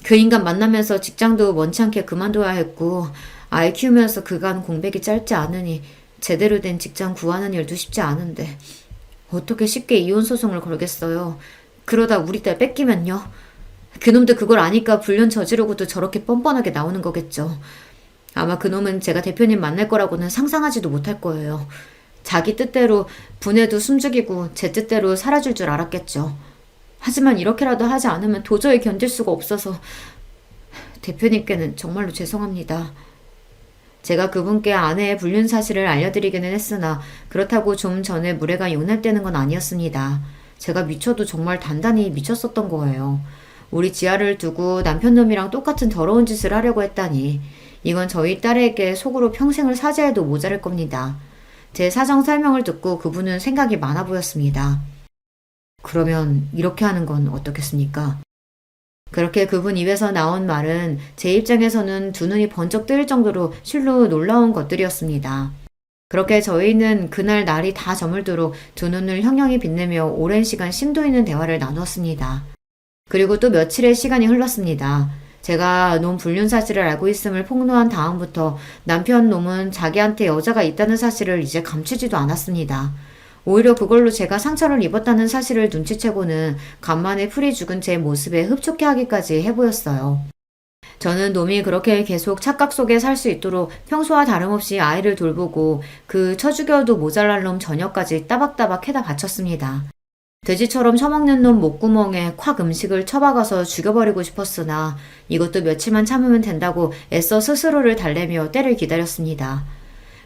그 인간 만나면서 직장도 원치 않게 그만둬야 했고 아이 키우면서 그간 공백이 짧지 않으니 제대로 된 직장 구하는 일도 쉽지 않은데 어떻게 쉽게 이혼 소송을 걸겠어요. 그러다 우리 딸 뺏기면요. 그놈도 그걸 아니까 불륜 저지르고도 저렇게 뻔뻔하게 나오는 거겠죠. 아마 그놈은 제가 대표님 만날 거라고는 상상하지도 못할 거예요. 자기 뜻대로 분해도 숨죽이고 제 뜻대로 살아줄 줄 알았겠죠. 하지만 이렇게라도 하지 않으면 도저히 견딜 수가 없어서 대표님께는 정말로 죄송합니다. 제가 그분께 아내의 불륜 사실을 알려드리기는 했으나 그렇다고 좀 전에 무례가 용납되는 건 아니었습니다. 제가 미쳐도 정말 단단히 미쳤었던 거예요. 우리 지아를 두고 남편놈이랑 똑같은 더러운 짓을 하려고 했다니 이건 저희 딸에게 속으로 평생을 사죄해도 모자랄 겁니다. 제 사정 설명을 듣고 그분은 생각이 많아 보였습니다. 그러면 이렇게 하는 건 어떻겠습니까? 그렇게 그분 입에서 나온 말은 제 입장에서는 두 눈이 번쩍 뜨일 정도로 실로 놀라운 것들이었습니다. 그렇게 저희는 그날 날이 다 저물도록 두 눈을 형형히 빛내며 오랜 시간 심도 있는 대화를 나눴습니다. 그리고 또 며칠의 시간이 흘렀습니다. 제가 놈 불륜 사실을 알고 있음을 폭로한 다음부터 남편 놈은 자기한테 여자가 있다는 사실을 이제 감추지도 않았습니다. 오히려 그걸로 제가 상처를 입었다는 사실을 눈치채고는 간만에 풀이 죽은 제 모습에 흡족해 하기까지 해보였어요. 저는 놈이 그렇게 계속 착각 속에 살 수 있도록 평소와 다름없이 아이를 돌보고 그 쳐죽여도 모자랄 놈 저녁까지 따박따박 해다 바쳤습니다. 돼지처럼 처먹는 놈 목구멍에 콱 음식을 처박아서 죽여버리고 싶었으나 이것도 며칠만 참으면 된다고 애써 스스로를 달래며 때를 기다렸습니다.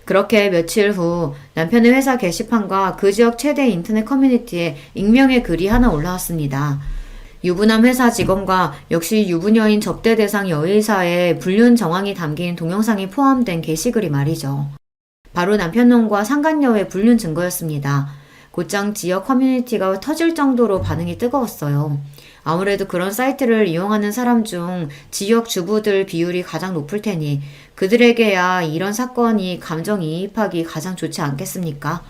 그렇게 며칠 후 남편의 회사 게시판과 그 지역 최대 인터넷 커뮤니티에 익명의 글이 하나 올라왔습니다. 유부남 회사 직원과 역시 유부녀인 접대 대상 여의사의 불륜 정황이 담긴 동영상이 포함된 게시글이 말이죠. 바로 남편놈과 상간녀의 불륜 증거였습니다. 곧장 지역 커뮤니티가 터질 정도로 반응이 뜨거웠어요. 아무래도 그런 사이트를 이용하는 사람 중 지역 주부들 비율이 가장 높을 테니 그들에게야 이런 사건이 감정이입하기 가장 좋지 않겠습니까?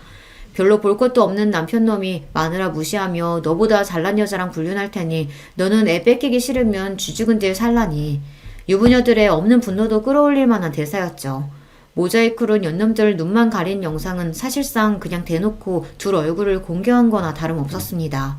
별로 볼 것도 없는 남편놈이 마누라 무시하며 너보다 잘난 여자랑 불륜할 테니 너는 애 뺏기기 싫으면 쥐죽은 데 살라니. 유부녀들의 없는 분노도 끌어올릴 만한 대사였죠. 모자이크로 연놈들 눈만 가린 영상은 사실상 그냥 대놓고 둘 얼굴을 공개한 거나 다름없었습니다.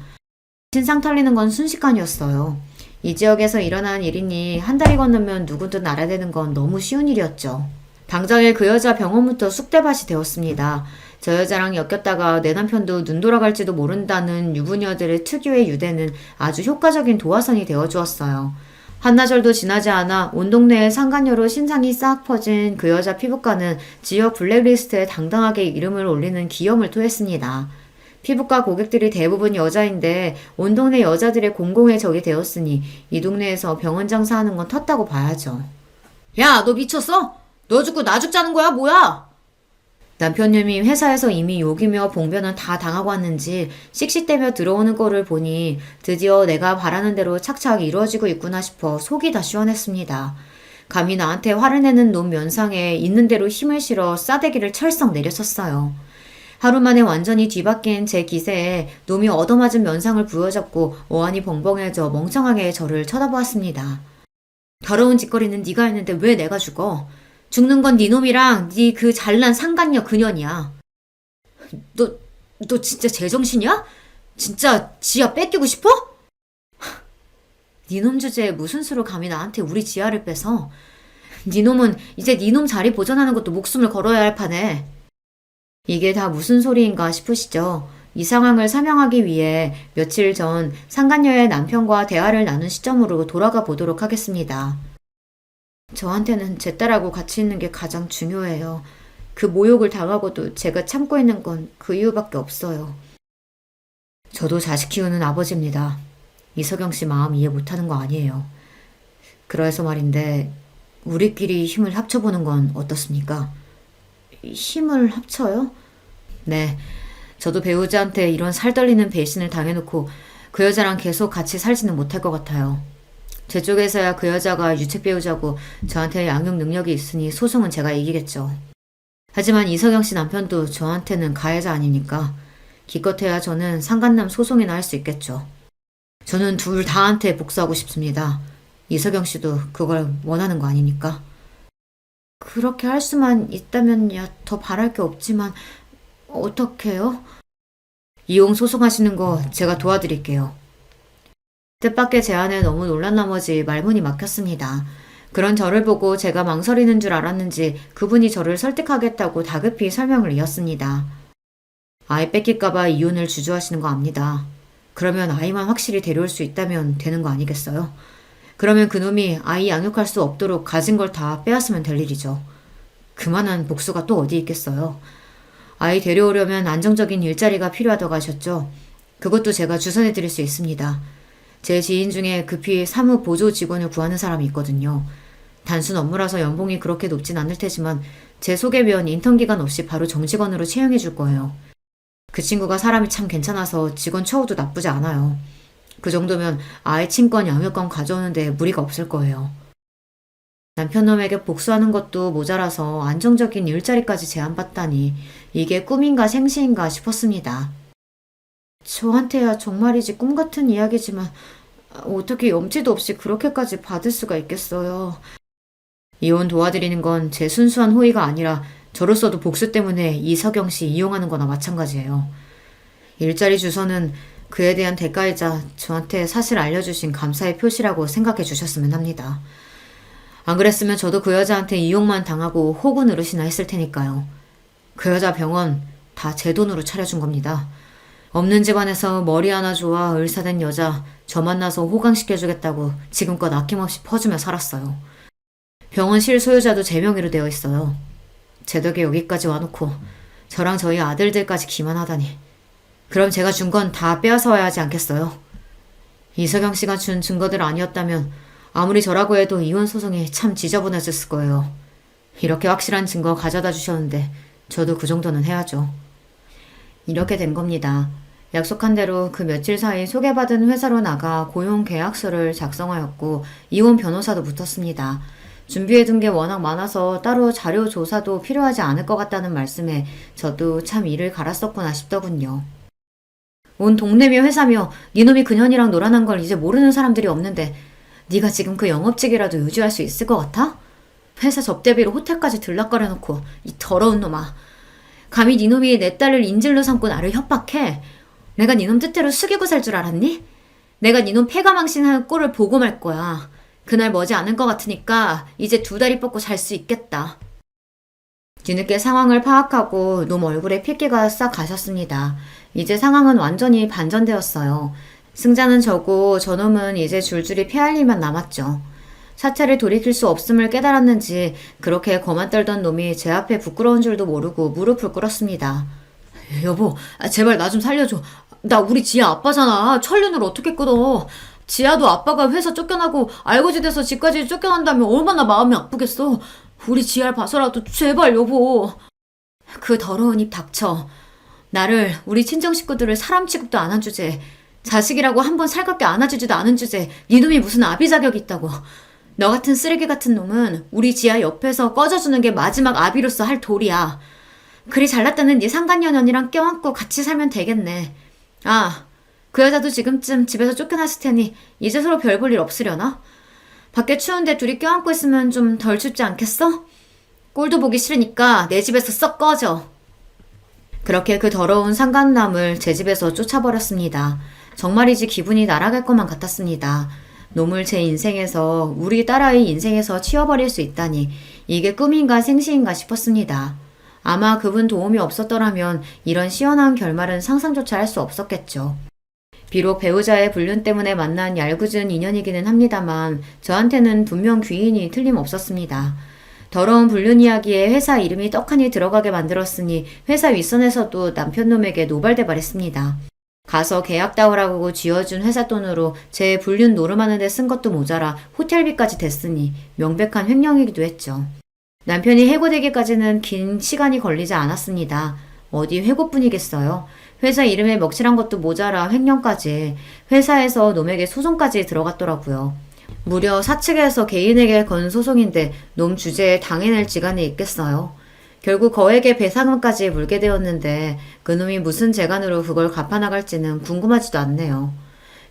신상 털리는 건 순식간이었어요. 이 지역에서 일어난 일이니 한 달이 건너면 누구든 알아내는 건 너무 쉬운 일이었죠. 당장에 그 여자 병원부터 쑥대밭이 되었습니다. 저 여자랑 엮였다가 내 남편도 눈 돌아갈지도 모른다는 유부녀들의 특유의 유대는 아주 효과적인 도화선이 되어주었어요. 한나절도 지나지 않아 온 동네에 상간녀로 신상이 싹 퍼진 그 여자 피부과는 지역 블랙리스트에 당당하게 이름을 올리는 기염을 토했습니다. 피부과 고객들이 대부분 여자인데 온 동네 여자들의 공공의 적이 되었으니 이 동네에서 병원 장사하는 건 텄다고 봐야죠. 야, 너 미쳤어? 너 죽고 나 죽자는 거야, 뭐야? 남편님이 회사에서 이미 욕이며 봉변은 다 당하고 왔는지 씩씩대며 들어오는 거를 보니 드디어 내가 바라는 대로 착착 이루어지고 있구나 싶어 속이 다 시원했습니다. 감히 나한테 화를 내는 놈 면상에 있는 대로 힘을 실어 싸대기를 철썩 내렸었어요. 하루 만에 완전히 뒤바뀐 제 기세에 놈이 얻어맞은 면상을 부여잡고 어안이 벙벙해져 멍청하게 저를 쳐다보았습니다. 더러운 짓거리는 네가 했는데 왜 내가 죽어? 죽는 건 네 놈이랑 네 그 잘난 상간녀 그년이야. 너 진짜 제정신이야? 진짜 지아 뺏기고 싶어? 네 놈 주제에 무슨 수로 감히 나한테 우리 지아를 뺏어? 네 놈은 이제 네 놈 자리 보존하는 것도 목숨을 걸어야 할 판에. 이게 다 무슨 소리인가 싶으시죠? 이 상황을 설명하기 위해 며칠 전 상간녀의 남편과 대화를 나눈 시점으로 돌아가 보도록 하겠습니다. 저한테는 제 딸하고 같이 있는 게 가장 중요해요. 그 모욕을 당하고도 제가 참고 있는 건 그 이유밖에 없어요. 저도 자식 키우는 아버지입니다. 이석영 씨 마음 이해 못하는 거 아니에요. 그래서 말인데 우리끼리 힘을 합쳐보는 건 어떻습니까? 힘을 합쳐요? 네. 저도 배우자한테 이런 살떨리는 배신을 당해놓고 그 여자랑 계속 같이 살지는 못할 것 같아요. 제 쪽에서야 그 여자가 유책 배우자고 저한테 양육 능력이 있으니 소송은 제가 이기겠죠. 하지만 이석영 씨 남편도 저한테는 가해자 아닙니까? 기껏해야 저는 상간남 소송이나 할 수 있겠죠. 저는 둘 다한테 복수하고 싶습니다. 이석영 씨도 그걸 원하는 거 아닙니까? 그렇게 할 수만 있다면야 더 바랄 게 없지만 어떡해요? 이혼 소송하시는 거 제가 도와드릴게요. 뜻밖의 제안에 너무 놀란 나머지 말문이 막혔습니다. 그런 저를 보고 제가 망설이는 줄 알았는지 그분이 저를 설득하겠다고 다급히 설명을 이었습니다. 아이 뺏길까봐 이혼을 주저하시는 거 압니다. 그러면 아이만 확실히 데려올 수 있다면 되는 거 아니겠어요? 그러면 그놈이 아이 양육할 수 없도록 가진 걸 다 빼앗으면 될 일이죠. 그만한 복수가 또 어디 있겠어요. 아이 데려오려면 안정적인 일자리가 필요하다고 하셨죠. 그것도 제가 주선해 드릴 수 있습니다. 제 지인 중에 급히 사무 보조 직원을 구하는 사람이 있거든요. 단순 업무라서 연봉이 그렇게 높진 않을 테지만 제 소개면 인턴 기간 없이 바로 정직원으로 채용해 줄 거예요. 그 친구가 사람이 참 괜찮아서 직원 처우도 나쁘지 않아요. 그 정도면 아이 친권 양육권 가져오는데 무리가 없을 거예요. 남편놈에게 복수하는 것도 모자라서 안정적인 일자리까지 제안받다니 이게 꿈인가 생시인가 싶었습니다. 저한테야 정말이지 꿈 같은 이야기지만 어떻게 염치도 없이 그렇게까지 받을 수가 있겠어요. 이혼 도와드리는 건 제 순수한 호의가 아니라 저로서도 복수 때문에 이석영 씨 이용하는 거나 마찬가지예요. 일자리 주소는 그에 대한 대가이자 저한테 사실 알려주신 감사의 표시라고 생각해 주셨으면 합니다. 안 그랬으면 저도 그 여자한테 이용만 당하고 호구 노릇이나 했을 테니까요. 그 여자 병원 다 제 돈으로 차려준 겁니다. 없는 집안에서 머리 하나 좋아 을사된 여자 저 만나서 호강시켜주겠다고 지금껏 아낌없이 퍼주며 살았어요. 병원 실소유자도 제 명의로 되어 있어요. 제 덕에 여기까지 와놓고 저랑 저희 아들들까지 기만하다니. 그럼 제가 준 건 다 빼앗아와야 하지 않겠어요? 이석영 씨가 준 증거들 아니었다면 아무리 저라고 해도 이혼 소송이 참 지저분해졌을 거예요. 이렇게 확실한 증거 가져다 주셨는데 저도 그 정도는 해야죠. 이렇게 된 겁니다. 약속한 대로 그 며칠 사이 소개받은 회사로 나가 고용 계약서를 작성하였고 이혼 변호사도 붙었습니다. 준비해둔 게 워낙 많아서 따로 자료 조사도 필요하지 않을 것 같다는 말씀에 저도 참 이를 갈았었구나 싶더군요. 온 동네며 회사며 니놈이 그년이랑 놀아난 걸 이제 모르는 사람들이 없는데 네가 지금 그 영업직이라도 유지할 수 있을 것 같아? 회사 접대비로 호텔까지 들락거려놓고 이 더러운 놈아. 감히 니놈이 내 딸을 인질로 삼고 나를 협박해? 내가 니놈 뜻대로 숙이고 살 줄 알았니? 내가 니놈 패가망신하는 꼴을 보고 말 거야. 그날 머지 않을 것 같으니까 이제 두 다리 뻗고 잘 수 있겠다. 뒤늦게 상황을 파악하고 놈 얼굴에 핏기가 싹 가셨습니다. 이제 상황은 완전히 반전되었어요. 승자는 저고 저놈은 이제 줄줄이 패할 일만 남았죠. 사태를 돌이킬 수 없음을 깨달았는지 그렇게 거만 떨던 놈이 제 앞에 부끄러운 줄도 모르고 무릎을 꿇었습니다. 여보, 제발 나 좀 살려줘. 나 우리 지아 아빠잖아. 천륜을 어떻게 끊어. 지아도 아빠가 회사 쫓겨나고 알고지돼서 집까지 쫓겨난다면 얼마나 마음이 아프겠어. 우리 지아를 봐서라도 제발 여보. 그 더러운 입 닥쳐. 나를 우리 친정 식구들을 사람 취급도 안 한 주제, 자식이라고 한 번 살갑게 안아주지도 않은 주제, 니놈이 무슨 아비 자격이 있다고. 너 같은 쓰레기 같은 놈은 우리 지하 옆에서 꺼져주는 게 마지막 아비로서 할 도리야. 그리 잘났다는 네 상간녀년이랑 껴안고 같이 살면 되겠네. 아, 그 여자도 지금쯤 집에서 쫓겨났을 테니 이제 서로 별 볼 일 없으려나? 밖에 추운데 둘이 껴안고 있으면 좀 덜 춥지 않겠어? 꼴도 보기 싫으니까 내 집에서 썩 꺼져. 그렇게 그 더러운 상간남을 제 집에서 쫓아버렸습니다. 정말이지 기분이 날아갈 것만 같았습니다. 놈을 제 인생에서, 우리 딸아이 인생에서 치워버릴 수 있다니 이게 꿈인가 생시인가 싶었습니다. 아마 그분 도움이 없었더라면 이런 시원한 결말은 상상조차 할 수 없었겠죠. 비록 배우자의 불륜 때문에 만난 얄궂은 인연이기는 합니다만 저한테는 분명 귀인이 틀림없었습니다. 더러운 불륜 이야기에 회사 이름이 떡하니 들어가게 만들었으니 회사 윗선에서도 남편놈에게 노발대발했습니다. 가서 계약 따오라고 쥐어준 회사 돈으로 제 불륜 노름하는 데 쓴 것도 모자라 호텔비까지 댔으니 명백한 횡령이기도 했죠. 남편이 해고되기까지는 긴 시간이 걸리지 않았습니다. 어디 해고뿐이겠어요. 회사 이름에 먹칠한 것도 모자라 횡령까지, 회사에서 놈에게 소송까지 들어갔더라고요. 무려 사측에서 개인에게 건 소송인데 놈 주제에 당해낼 지간이 있겠어요. 결국 거액의 배상금까지 물게 되었는데 그놈이 무슨 재간으로 그걸 갚아나갈지는 궁금하지도 않네요.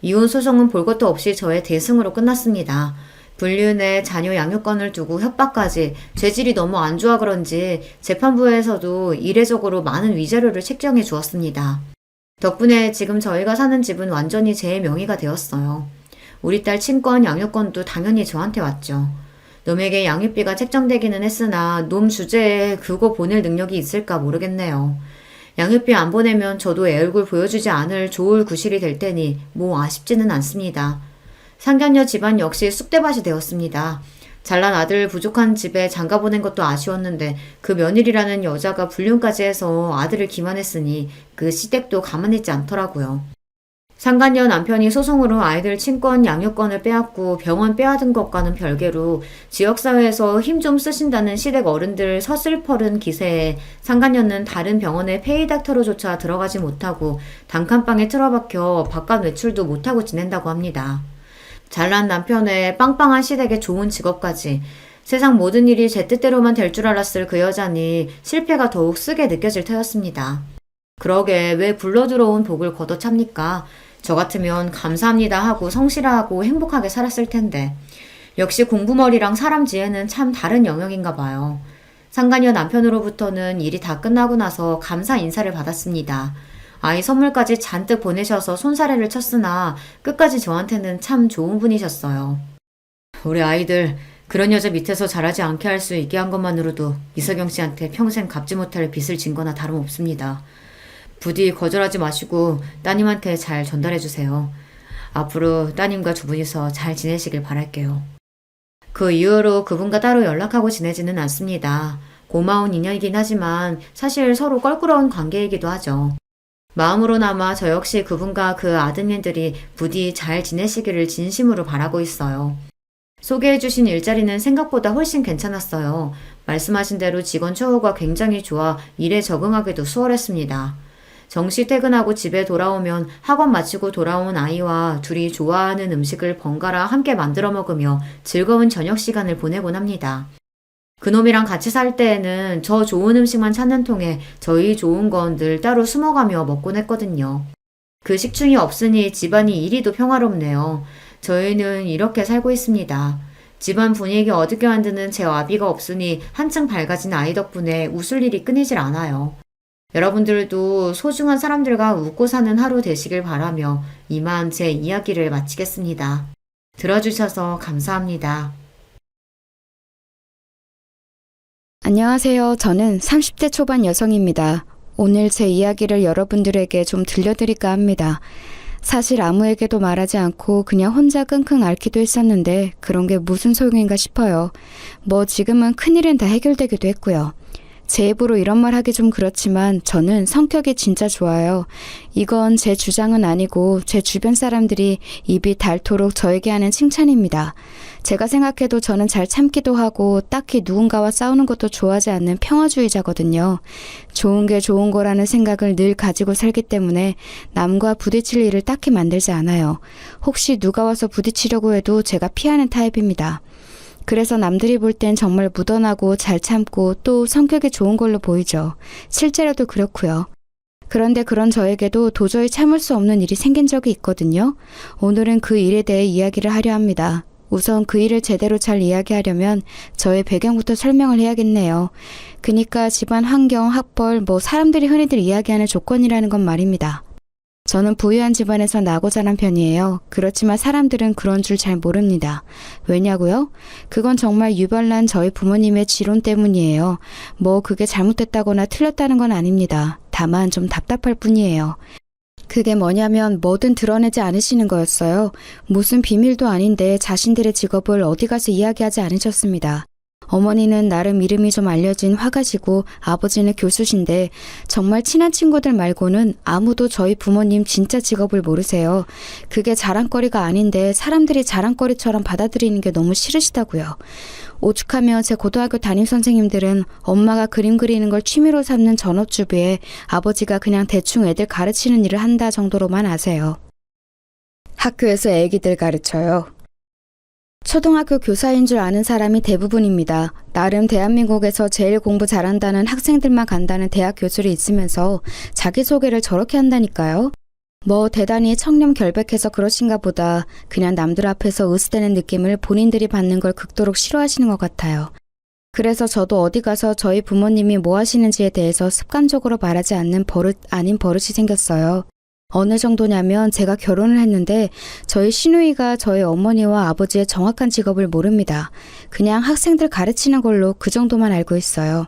이혼 소송은 볼 것도 없이 저의 대승으로 끝났습니다. 불륜에 자녀 양육권을 두고 협박까지, 죄질이 너무 안 좋아 그런지 재판부에서도 이례적으로 많은 위자료를 책정해 주었습니다. 덕분에 지금 저희가 사는 집은 완전히 제 명의가 되었어요. 우리 딸 친권, 양육권도 당연히 저한테 왔죠. 놈에게 양육비가 책정되기는 했으나 놈 주제에 그거 보낼 능력이 있을까 모르겠네요. 양육비 안 보내면 저도 애 얼굴 보여주지 않을 좋을 구실이 될 테니 뭐 아쉽지는 않습니다. 상견녀 집안 역시 쑥대밭이 되었습니다. 잘난 아들 부족한 집에 장가 보낸 것도 아쉬웠는데 그 며느리라는 여자가 불륜까지 해서 아들을 기만했으니 그 시댁도 가만히 있지 않더라고요. 상간녀 남편이 소송으로 아이들 친권, 양육권을 빼앗고 병원 빼앗은 것과는 별개로 지역사회에서 힘 좀 쓰신다는 시댁 어른들 서슬퍼른 기세에 상간녀는 다른 병원에 페이닥터로조차 들어가지 못하고 단칸방에 틀어박혀 바깥 외출도 못하고 지낸다고 합니다. 잘난 남편의 빵빵한 시댁의 좋은 직업까지, 세상 모든 일이 제 뜻대로만 될 줄 알았을 그 여자니 실패가 더욱 쓰게 느껴질 터였습니다. 그러게 왜 굴러들어온 복을 걷어찹니까? 저 같으면 감사합니다 하고 성실하고 행복하게 살았을 텐데. 역시 공부머리랑 사람 지혜는 참 다른 영역인가 봐요. 상간녀 남편으로부터는 일이 다 끝나고 나서 감사 인사를 받았습니다. 아이 선물까지 잔뜩 보내셔서 손사래를 쳤으나 끝까지 저한테는 참 좋은 분이셨어요. 우리 아이들 그런 여자 밑에서 자라지 않게 할 수 있게 한 것만으로도 이석영 씨한테 평생 갚지 못할 빚을 진 거나 다름없습니다. 부디 거절하지 마시고 따님한테 잘 전달해 주세요. 앞으로 따님과 두 분이서 잘 지내시길 바랄게요. 그 이후로 그분과 따로 연락하고 지내지는 않습니다. 고마운 인연이긴 하지만 사실 서로 껄끄러운 관계이기도 하죠. 마음으로나마 저 역시 그분과 그 아드님들이 부디 잘 지내시기를 진심으로 바라고 있어요. 소개해주신 일자리는 생각보다 훨씬 괜찮았어요. 말씀하신 대로 직원 처우가 굉장히 좋아 일에 적응하기도 수월했습니다. 정시 퇴근하고 집에 돌아오면 학원 마치고 돌아온 아이와 둘이 좋아하는 음식을 번갈아 함께 만들어 먹으며 즐거운 저녁 시간을 보내곤 합니다. 그놈이랑 같이 살 때에는 저 좋은 음식만 찾는 통에 저희 좋은 건 늘 따로 숨어가며 먹곤 했거든요. 그 식충이 없으니 집안이 이리도 평화롭네요. 저희는 이렇게 살고 있습니다. 집안 분위기 어둡게 만드는 제 아비가 없으니 한층 밝아진 아이 덕분에 웃을 일이 끊이질 않아요. 여러분들도 소중한 사람들과 웃고 사는 하루 되시길 바라며 이만 제 이야기를 마치겠습니다. 들어주셔서 감사합니다. 안녕하세요. 저는 30대 초반 여성입니다. 오늘 제 이야기를 여러분들에게 좀 들려드릴까 합니다. 사실 아무에게도 말하지 않고 그냥 혼자 끙끙 앓기도 했었는데 그런 게 무슨 소용인가 싶어요. 뭐 지금은 큰일은 다 해결되기도 했고요. 제 입으로 이런 말 하기 좀 그렇지만 저는 성격이 진짜 좋아요. 이건 제 주장은 아니고 제 주변 사람들이 입이 닳도록 저에게 하는 칭찬입니다. 제가 생각해도 저는 잘 참기도 하고 딱히 누군가와 싸우는 것도 좋아하지 않는 평화주의자거든요. 좋은 게 좋은 거라는 생각을 늘 가지고 살기 때문에 남과 부딪힐 일을 딱히 만들지 않아요. 혹시 누가 와서 부딪히려고 해도 제가 피하는 타입입니다. 그래서 남들이 볼 땐 정말 무던하고 잘 참고 또 성격이 좋은 걸로 보이죠. 실제로도 그렇고요. 그런데 그런 저에게도 도저히 참을 수 없는 일이 생긴 적이 있거든요. 오늘은 그 일에 대해 이야기를 하려 합니다. 우선 그 일을 제대로 잘 이야기하려면 저의 배경부터 설명을 해야겠네요. 그니까 집안 환경, 학벌, 사람들이 흔히들 이야기하는 조건이라는 건 말입니다. 저는 부유한 집안에서 나고 자란 편이에요. 그렇지만 사람들은 그런 줄 잘 모릅니다. 왜냐고요? 그건 정말 유별난 저희 부모님의 지론 때문이에요. 그게 잘못됐다거나 틀렸다는 건 아닙니다. 다만 좀 답답할 뿐이에요. 그게 뭐냐면 뭐든 드러내지 않으시는 거였어요. 무슨 비밀도 아닌데 자신들의 직업을 어디 가서 이야기하지 않으셨습니다. 어머니는 나름 이름이 좀 알려진 화가시고 아버지는 교수신데 정말 친한 친구들 말고는 아무도 저희 부모님 진짜 직업을 모르세요. 그게 자랑거리가 아닌데 사람들이 자랑거리처럼 받아들이는 게 너무 싫으시다고요. 오죽하면 제 고등학교 담임선생님들은 엄마가 그림 그리는 걸 취미로 삼는 전업주부에 아버지가 그냥 대충 애들 가르치는 일을 한다 정도로만 아세요. 학교에서 애기들 가르쳐요. 초등학교 교사인 줄 아는 사람이 대부분입니다. 나름 대한민국에서 제일 공부 잘한다는 학생들만 간다는 대학 교수를 있으면서 자기소개를 저렇게 한다니까요. 대단히 청렴결백해서 그러신가 보다 그냥 남들 앞에서 으스대는 느낌을 본인들이 받는 걸 극도록 싫어하시는 것 같아요. 그래서 저도 어디 가서 저희 부모님이 뭐 하시는지에 대해서 습관적으로 말하지 않는 버릇 아닌 버릇이 생겼어요. 어느 정도냐면 제가 결혼을 했는데 저희 시누이가 저희 어머니와 아버지의 정확한 직업을 모릅니다. 그냥 학생들 가르치는 걸로 그 정도만 알고 있어요.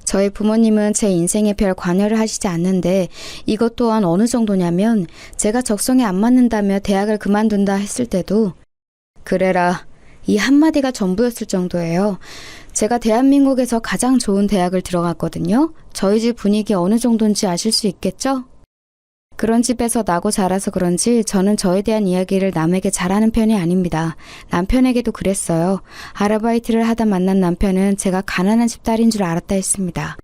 저희 부모님은 제 인생에 별 관여를 하시지 않는데 이것 또한 어느 정도냐면 제가 적성에 안 맞는다며 대학을 그만둔다 했을 때도 그래라 이 한마디가 전부였을 정도예요. 제가 대한민국에서 가장 좋은 대학을 들어갔거든요. 저희 집 분위기 어느 정도인지 아실 수 있겠죠? 그런 집에서 나고 자라서 그런지 저는 저에 대한 이야기를 남에게 잘하는 편이 아닙니다. 남편에게도 그랬어요. 아르바이트를 하다 만난 남편은 제가 가난한 집 딸인 줄 알았다 했습니다.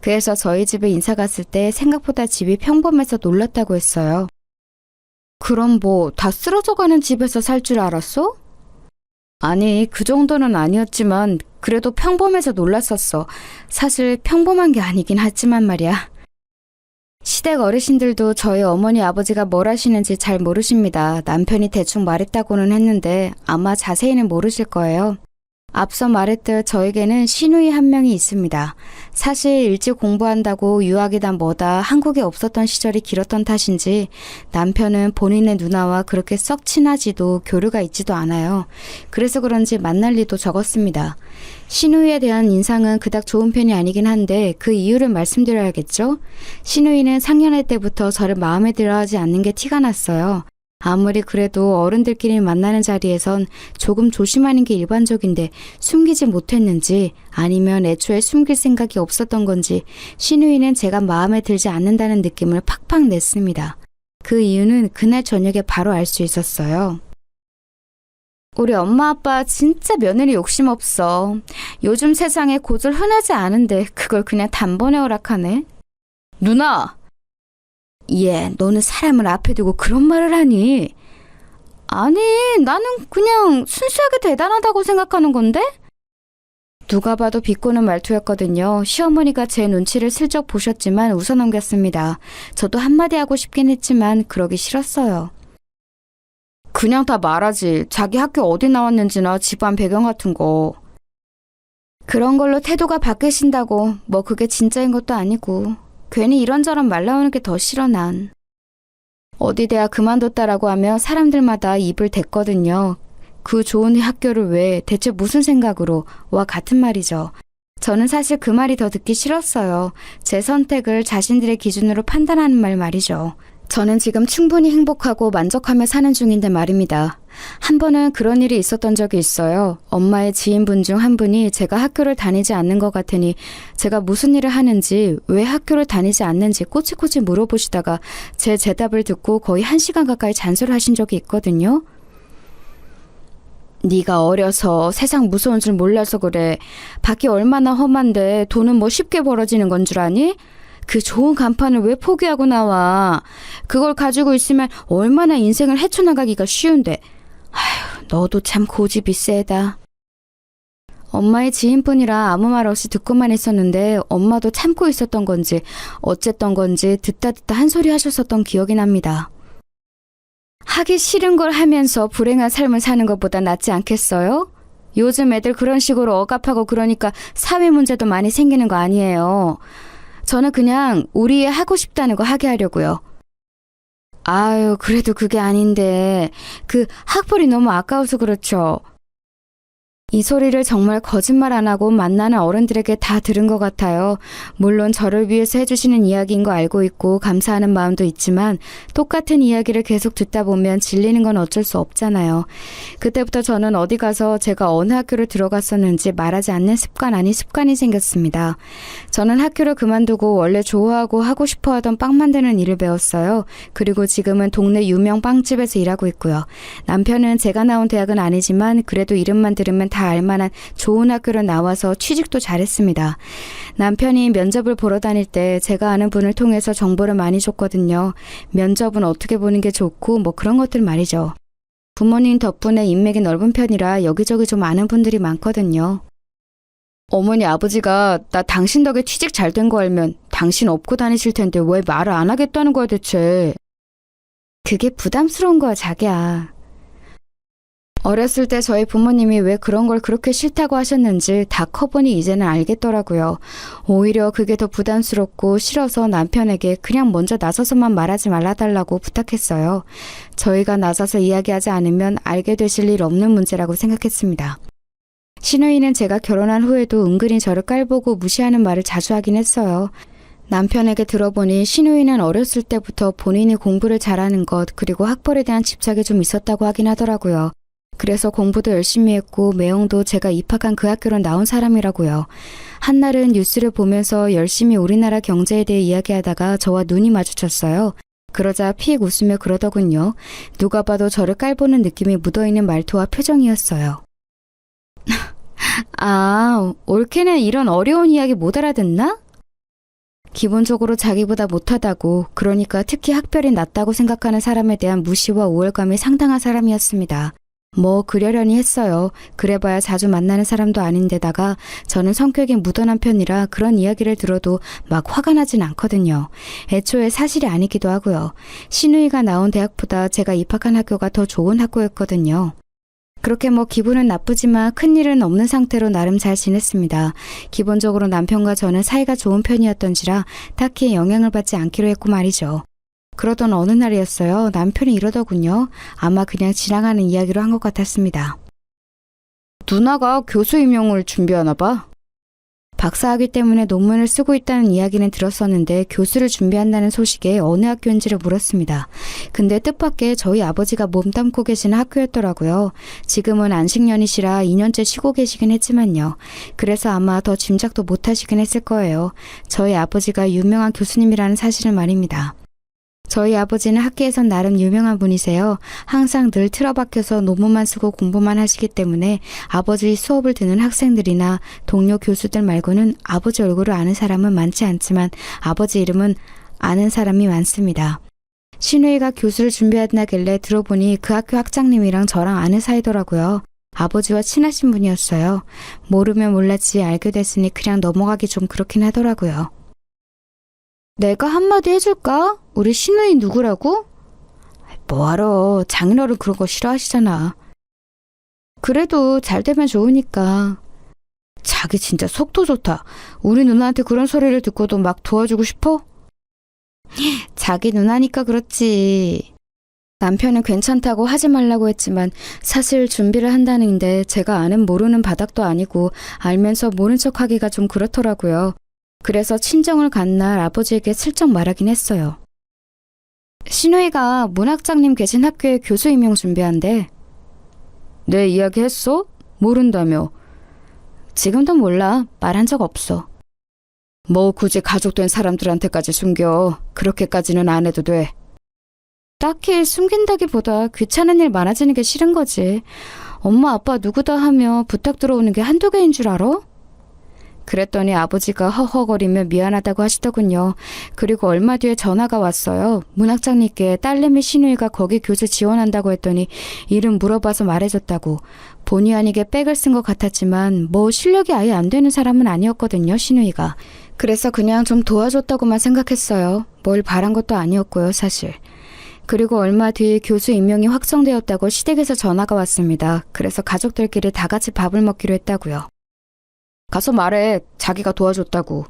그래서 저희 집에 인사 갔을 때 생각보다 집이 평범해서 놀랐다고 했어요. 그럼 다 쓰러져가는 집에서 살 줄 알았어? 아니, 그 정도는 아니었지만 그래도 평범해서 놀랐었어. 사실 평범한 게 아니긴 하지만 말이야. 시댁 어르신들도 저희 어머니 아버지가 뭘 하시는지 잘 모르십니다. 남편이 대충 말했다고는 했는데 아마 자세히는 모르실 거예요. 앞서 말했듯 저에게는 시누이 한 명이 있습니다. 사실 일찍 공부한다고 유학이다 뭐다 한국에 없었던 시절이 길었던 탓인지 남편은 본인의 누나와 그렇게 썩 친하지도 교류가 있지도 않아요. 그래서 그런지 만날 일도 적었습니다. 시누이에 대한 인상은 그닥 좋은 편이 아니긴 한데 그 이유를 말씀드려야겠죠? 시누이는 상년회 때부터 저를 마음에 들어하지 않는 게 티가 났어요. 아무리 그래도 어른들끼리 만나는 자리에선 조금 조심하는 게 일반적인데 숨기지 못했는지 아니면 애초에 숨길 생각이 없었던 건지 시누이는 제가 마음에 들지 않는다는 느낌을 팍팍 냈습니다. 그 이유는 그날 저녁에 바로 알 수 있었어요. 우리 엄마 아빠 진짜 며느리 욕심 없어. 요즘 세상에 고졸 흔하지 않은데 그걸 그냥 단번에 허락하네. 누나! 너는 사람을 앞에 두고 그런 말을 하니? 아니, 나는 그냥 순수하게 대단하다고 생각하는 건데? 누가 봐도 비꼬는 말투였거든요. 시어머니가 제 눈치를 슬쩍 보셨지만 웃어넘겼습니다. 저도 한마디 하고 싶긴 했지만 그러기 싫었어요. 그냥 다 말하지. 자기 학교 어디 나왔는지나 집안 배경 같은 거. 그런 걸로 태도가 바뀌신다고 그게 진짜인 것도 아니고 괜히 이런저런 말 나오는 게 더 싫어 난. 어디 대학 그만뒀다라고 하면 사람들마다 입을 댔거든요. 그 좋은 학교를 왜 대체 무슨 생각으로 와 같은 말이죠. 저는 사실 그 말이 더 듣기 싫었어요. 제 선택을 자신들의 기준으로 판단하는 말이죠. 저는 지금 충분히 행복하고 만족하며 사는 중인데 말입니다. 한 번은 그런 일이 있었던 적이 있어요. 엄마의 지인분 중 한 분이 제가 학교를 다니지 않는 것 같으니 제가 무슨 일을 하는지 왜 학교를 다니지 않는지 꼬치꼬치 물어보시다가 제 대답을 듣고 거의 1시간 가까이 잔소리하신 적이 있거든요. 네가 어려서 세상 무서운 줄 몰라서 그래. 밖이 얼마나 험한데 돈은 쉽게 벌어지는 건 줄 아니? 그 좋은 간판을 왜 포기하고 나와? 그걸 가지고 있으면 얼마나 인생을 헤쳐나가기가 쉬운데. 아휴, 너도 참 고집이 세다. 엄마의 지인분이라 아무 말 없이 듣고만 있었는데 엄마도 참고 있었던 건지 어쨌던 건지 듣다 한 소리 하셨었던 기억이 납니다. 하기 싫은 걸 하면서 불행한 삶을 사는 것보다 낫지 않겠어요? 요즘 애들 그런 식으로 억압하고 그러니까 사회 문제도 많이 생기는 거 아니에요. 저는 그냥 우리 애 하고 싶다는 거 하게 하려고요. 아유, 그래도 그게 아닌데 그 학벌이 너무 아까워서 그렇죠. 이 소리를 정말 거짓말 안 하고 만나는 어른들에게 다 들은 것 같아요. 물론 저를 위해서 해주시는 이야기인 거 알고 있고 감사하는 마음도 있지만 똑같은 이야기를 계속 듣다 보면 질리는 건 어쩔 수 없잖아요. 그때부터 저는 어디 가서 제가 어느 학교를 들어갔었는지 말하지 않는 습관 아닌 습관이 생겼습니다. 저는 학교를 그만두고 원래 좋아하고 하고 싶어 하던 빵 만드는 일을 배웠어요. 그리고 지금은 동네 유명 빵집에서 일하고 있고요. 남편은 제가 나온 대학은 아니지만 그래도 이름만 들으면 다 알만한 좋은 학교를 나와서 취직도 잘했습니다. 남편이 면접을 보러 다닐 때 제가 아는 분을 통해서 정보를 많이 줬거든요. 면접은 어떻게 보는 게 좋고 뭐 그런 것들 말이죠. 부모님 덕분에 인맥이 넓은 편이라 여기저기 좀 아는 분들이 많거든요. 어머니 아버지가 나 당신 덕에 취직 잘 된 거 알면 당신 업고 다니실 텐데 왜 말을 안 하겠다는 거야 대체. 그게 부담스러운 거야 자기야. 어렸을 때 저희 부모님이 왜 그런 걸 그렇게 싫다고 하셨는지 다 커보니 이제는 알겠더라고요. 오히려 그게 더 부담스럽고 싫어서 남편에게 그냥 먼저 나서서만 말하지 말아달라고 부탁했어요. 저희가 나서서 이야기하지 않으면 알게 되실 일 없는 문제라고 생각했습니다. 신우이는 제가 결혼한 후에도 은근히 저를 깔보고 무시하는 말을 자주 하긴 했어요. 남편에게 들어보니 신우이는 어렸을 때부터 본인이 공부를 잘하는 것 그리고 학벌에 대한 집착이 좀 있었다고 하긴 하더라고요. 그래서 공부도 열심히 했고 매형도 제가 입학한 그 학교로 나온 사람이라고요. 한날은 뉴스를 보면서 열심히 우리나라 경제에 대해 이야기하다가 저와 눈이 마주쳤어요. 그러자 피익 웃으며 그러더군요. 누가 봐도 저를 깔보는 느낌이 묻어있는 말투와 표정이었어요. 아, 올케는 이런 어려운 이야기 못 알아듣나? 기본적으로 자기보다 못하다고, 그러니까 특히 학벌이 낮다고 생각하는 사람에 대한 무시와 우월감이 상당한 사람이었습니다. 뭐 그러려니 했어요. 그래봐야 자주 만나는 사람도 아닌데다가 저는 성격이 무던한 편이라 그런 이야기를 들어도 막 화가 나진 않거든요. 애초에 사실이 아니기도 하고요. 신우이가 나온 대학보다 제가 입학한 학교가 더 좋은 학교였거든요. 그렇게 뭐 기분은 나쁘지만 큰일은 없는 상태로 나름 잘 지냈습니다. 기본적으로 남편과 저는 사이가 좋은 편이었던지라 딱히 영향을 받지 않기로 했고 말이죠. 그러던 어느 날이었어요. 남편이 이러더군요. 아마 그냥 지나가는 이야기로 한 것 같았습니다. 누나가 교수 임용을 준비하나 봐. 박사학위 때문에 논문을 쓰고 있다는 이야기는 들었었는데 교수를 준비한다는 소식에 어느 학교인지를 물었습니다. 근데 뜻밖의 저희 아버지가 몸담고 계시는 학교였더라고요. 지금은 안식년이시라 2년째 쉬고 계시긴 했지만요. 그래서 아마 더 짐작도 못하시긴 했을 거예요. 저희 아버지가 유명한 교수님이라는 사실을 말입니다. 저희 아버지는 학계에선 나름 유명한 분이세요. 항상 늘 틀어박혀서 논문만 쓰고 공부만 하시기 때문에 아버지 수업을 듣는 학생들이나 동료 교수들 말고는 아버지 얼굴을 아는 사람은 많지 않지만 아버지 이름은 아는 사람이 많습니다. 신우이가 교수를 준비한다길래 들어보니 그 학교 학장님이랑 저랑 아는 사이더라고요. 아버지와 친하신 분이었어요. 모르면 몰랐지 알게 됐으니 그냥 넘어가기 좀 그렇긴 하더라고요. 내가 한마디 해줄까? 우리 신우이 누구라고? 뭐하러, 장인어른 그런 거 싫어하시잖아. 그래도 잘 되면 좋으니까. 자기 진짜 속도 좋다. 우리 누나한테 그런 소리를 듣고도 막 도와주고 싶어? 자기 누나니까 그렇지. 남편은 괜찮다고 하지 말라고 했지만 사실 준비를 한다는데 제가 아는 모르는 바닥도 아니고 알면서 모른 척하기가 좀 그렇더라고요. 그래서 친정을 간 날 아버지에게 슬쩍 말하긴 했어요. 신우이가 문학장님 계신 학교에 교수 임용 준비한대. 내 이야기 했어? 모른다며. 지금도 몰라. 말한 적 없어. 뭐 굳이 가족된 사람들한테까지 숨겨. 그렇게까지는 안 해도 돼. 딱히 숨긴다기보다 귀찮은 일 많아지는 게 싫은 거지. 엄마 아빠 누구다 하며 부탁 들어오는 게 한두 개인 줄 알아? 그랬더니 아버지가 허허거리며 미안하다고 하시더군요. 그리고 얼마 뒤에 전화가 왔어요. 문학장님께 딸내미 신우이가 거기 교수 지원한다고 했더니 이름 물어봐서 말해줬다고. 본의 아니게 백을 쓴 것 같았지만 뭐 실력이 아예 안 되는 사람은 아니었거든요, 신우이가. 그래서 그냥 좀 도와줬다고만 생각했어요. 뭘 바란 것도 아니었고요, 사실. 그리고 얼마 뒤 교수 임명이 확정되었다고 시댁에서 전화가 왔습니다. 그래서 가족들끼리 다 같이 밥을 먹기로 했다고요. 가서 말해. 자기가 도와줬다고.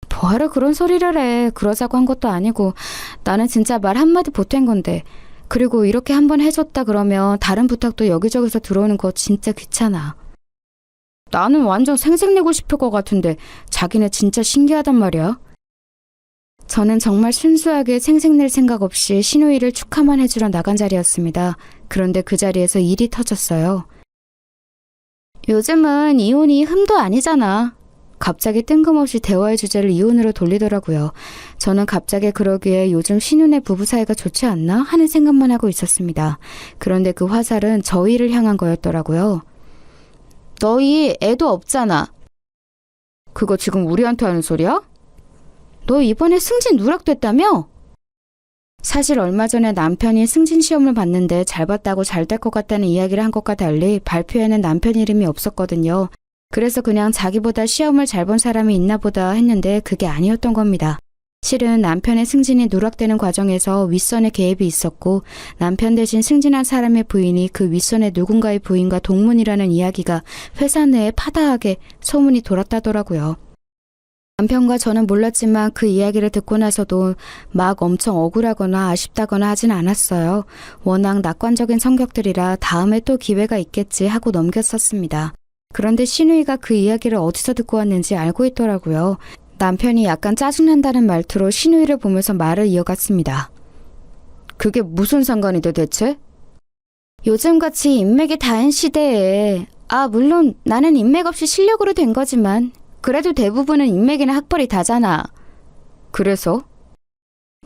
뭐하러 그런 소리를 해. 그러자고 한 것도 아니고. 나는 진짜 말 한마디 보탠 건데. 그리고 이렇게 한번 해줬다 그러면 다른 부탁도 여기저기서 들어오는 거 진짜 귀찮아. 나는 완전 생색내고 싶을 것 같은데 자기네 진짜 신기하단 말이야. 저는 정말 순수하게 생색낼 생각 없이 신우이를 축하만 해주러 나간 자리였습니다. 그런데 그 자리에서 일이 터졌어요. 요즘은 이혼이 흠도 아니잖아. 갑자기 뜬금없이 대화의 주제를 이혼으로 돌리더라고요. 저는 갑자기 그러기에 요즘 신우네 부부 사이가 좋지 않나 하는 생각만 하고 있었습니다. 그런데 그 화살은 저희를 향한 거였더라고요. 너희 애도 없잖아. 그거 지금 우리한테 하는 소리야? 너 이번에 승진 누락됐다며? 사실 얼마 전에 남편이 승진 시험을 봤는데 잘 봤다고 잘 될 것 같다는 이야기를 한 것과 달리 발표에는 남편 이름이 없었거든요. 그래서 그냥 자기보다 시험을 잘 본 사람이 있나 보다 했는데 그게 아니었던 겁니다. 실은 남편의 승진이 누락되는 과정에서 윗선의 개입이 있었고 남편 대신 승진한 사람의 부인이 그 윗선의 누군가의 부인과 동문이라는 이야기가 회사 내에 파다하게 소문이 돌았다더라고요. 남편과 저는 몰랐지만 그 이야기를 듣고 나서도 막 엄청 억울하거나 아쉽다거나 하진 않았어요. 워낙 낙관적인 성격들이라 다음에 또 기회가 있겠지 하고 넘겼었습니다. 그런데 신우이가 그 이야기를 어디서 듣고 왔는지 알고 있더라고요. 남편이 약간 짜증난다는 말투로 신우이를 보면서 말을 이어갔습니다. 그게 무슨 상관이 돼 대체? 요즘같이 인맥이 다한 시대에 물론 나는 인맥 없이 실력으로 된 거지만 그래도 대부분은 인맥이나 학벌이 다잖아. 그래서?